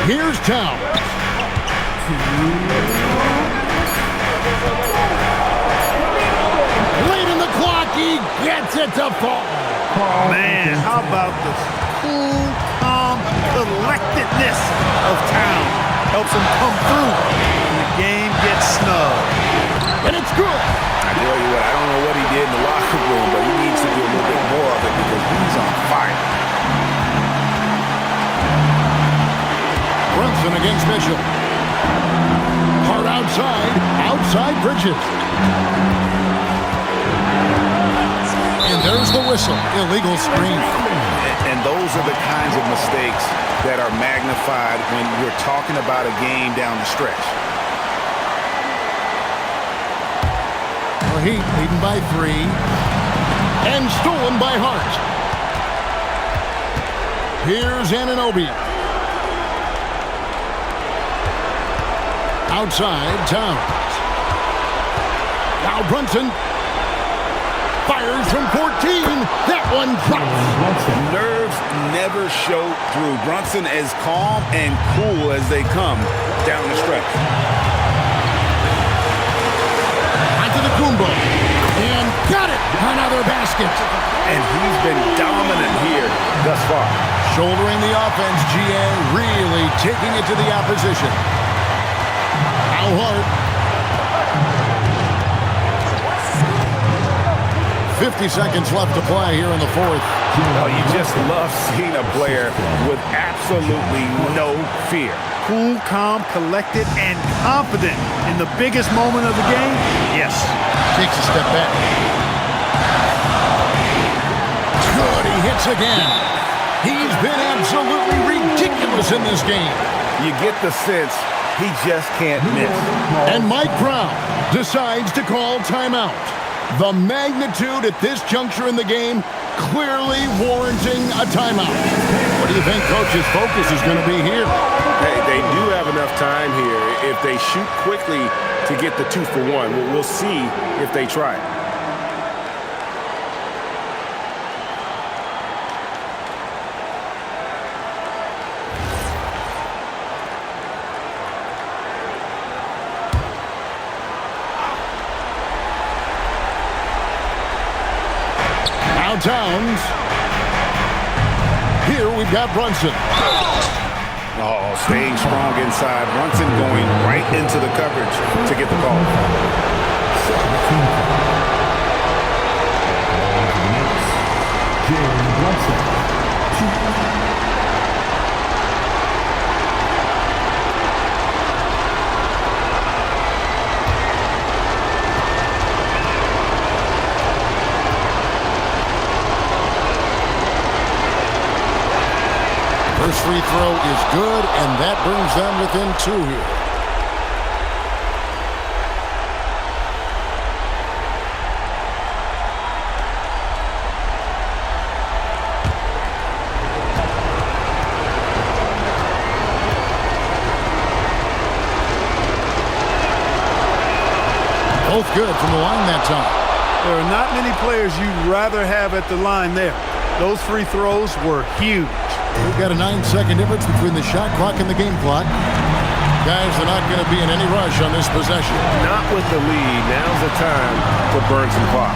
Here's Towns. Late in the clock, he gets it to fall. Man, how about the cool, calm collectedness of Towns? Helps him come through when the game gets snug. And it's good. I tell you what, I don't know what he did in the locker room, but he needs to do a little bit more of it because he's on fire. Brunson against Mitchell. Hart outside Bridges. And there's the whistle. Illegal screen. And those are the kinds of mistakes that are magnified when you're talking about a game down the stretch. The Heat leading by 3. And stolen by Hart. Here's Anunoby. Outside, Towns. Now Brunson fires from 14. That one drops. Nerves never show through. Brunson as calm and cool as they come down the stretch. Antetokounmpo. And Got it! Another basket. And he's been dominant here thus far. Shouldering the offense, GA really taking it to the opposition. Al Hart. 50 seconds left to play here in the fourth. Oh, you just love seeing a player with absolutely no fear. Cool, calm, collected, and confident in the biggest moment of the game. Yes. Takes a step back. Good, he hits again. He's been absolutely ridiculous in this game. You get the sense he just can't miss. And Mike Brown decides to call timeout. The magnitude at this juncture in the game clearly warranting a timeout. What do you think Coach's focus is going to be here? Hey, they do have enough time here. If they shoot quickly to get the 2 for 1, we'll see if they try it. Towns. Here we've got Brunson. Oh, staying strong inside. Brunson going right into the coverage to get the call. First free throw is good, and that brings them within 2 here. Both good from the line that time. There are not many players you'd rather have at the line there. Those free throws were huge. We've got a 9-second difference between the shot clock and the game clock. Guys are not going to be in any rush on this possession. Not with the lead. Now's the time to burn some clock.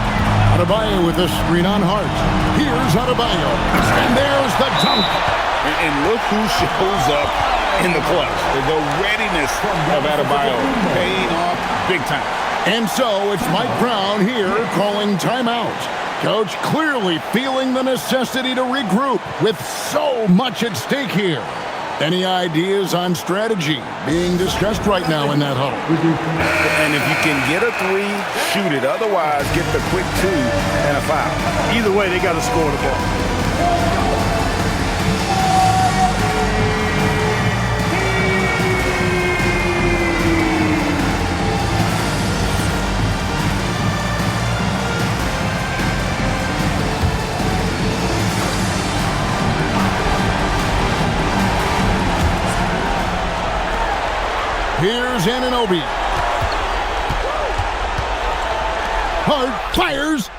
Adebayo with the screen on Hart. Here's Adebayo. And there's the dunk. And look who shows up in the clutch. The readiness of Adebayo paying off big time. And so it's Mike Brown here calling timeout. Coach clearly feeling the necessity to regroup with so much at stake here. Any ideas on strategy being discussed right now in that huddle? And if you can get a 3, shoot it. Otherwise, get the quick 2 and a foul. Either way, they got to score the ball. Here's Anunoby. Hart fires,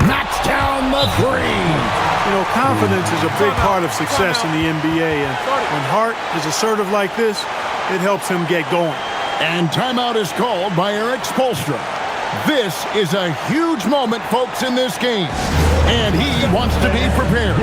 knocks down the 3. You know, confidence is a big part of success in the NBA, and when Hart is assertive like this, it helps him get going. And timeout is called by Eric Spoelstra. This is a huge moment, folks, in this game, and he wants to be prepared.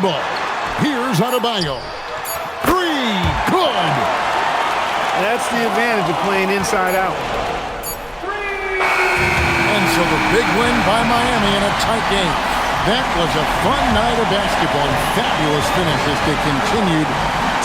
Ball. Here's Adebayo. 3, good. That's the advantage of playing inside out. And so the big win by Miami in a tight game. That was a fun night of basketball and fabulous finish as they continued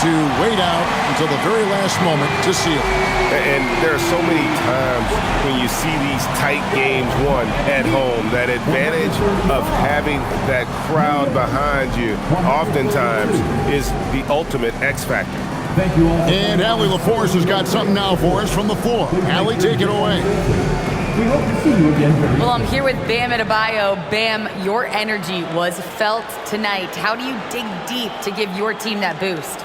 to wait out until the very last moment to seal it. And there are so many times when you see these tight games won at home, that advantage of having that crowd behind you oftentimes is the ultimate X factor. Thank you all. And Allie LaForce has got something now for us from the floor. Allie, take it away. We hope to see you again very Well, I'm here with Bam Adebayo. Bam, your energy was felt tonight. How do you dig deep to give your team that boost?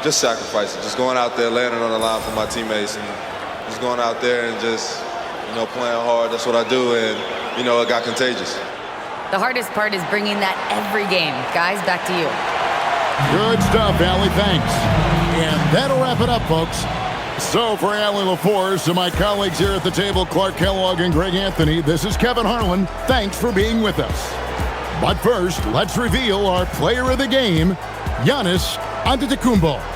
Just sacrificing, just going out there, laying it on the line for my teammates, and just going out there and just, playing hard. That's what I do, and, it got contagious. The hardest part is bringing that every game. Guys, back to you. Good stuff, Allie. Thanks. And that'll wrap it up, folks. So for Allie LaForce and my colleagues here at the table, Clark Kellogg and Greg Anthony, this is Kevin Harlan. Thanks for being with us. But first, let's reveal our player of the game, Giannis Antetokounmpo.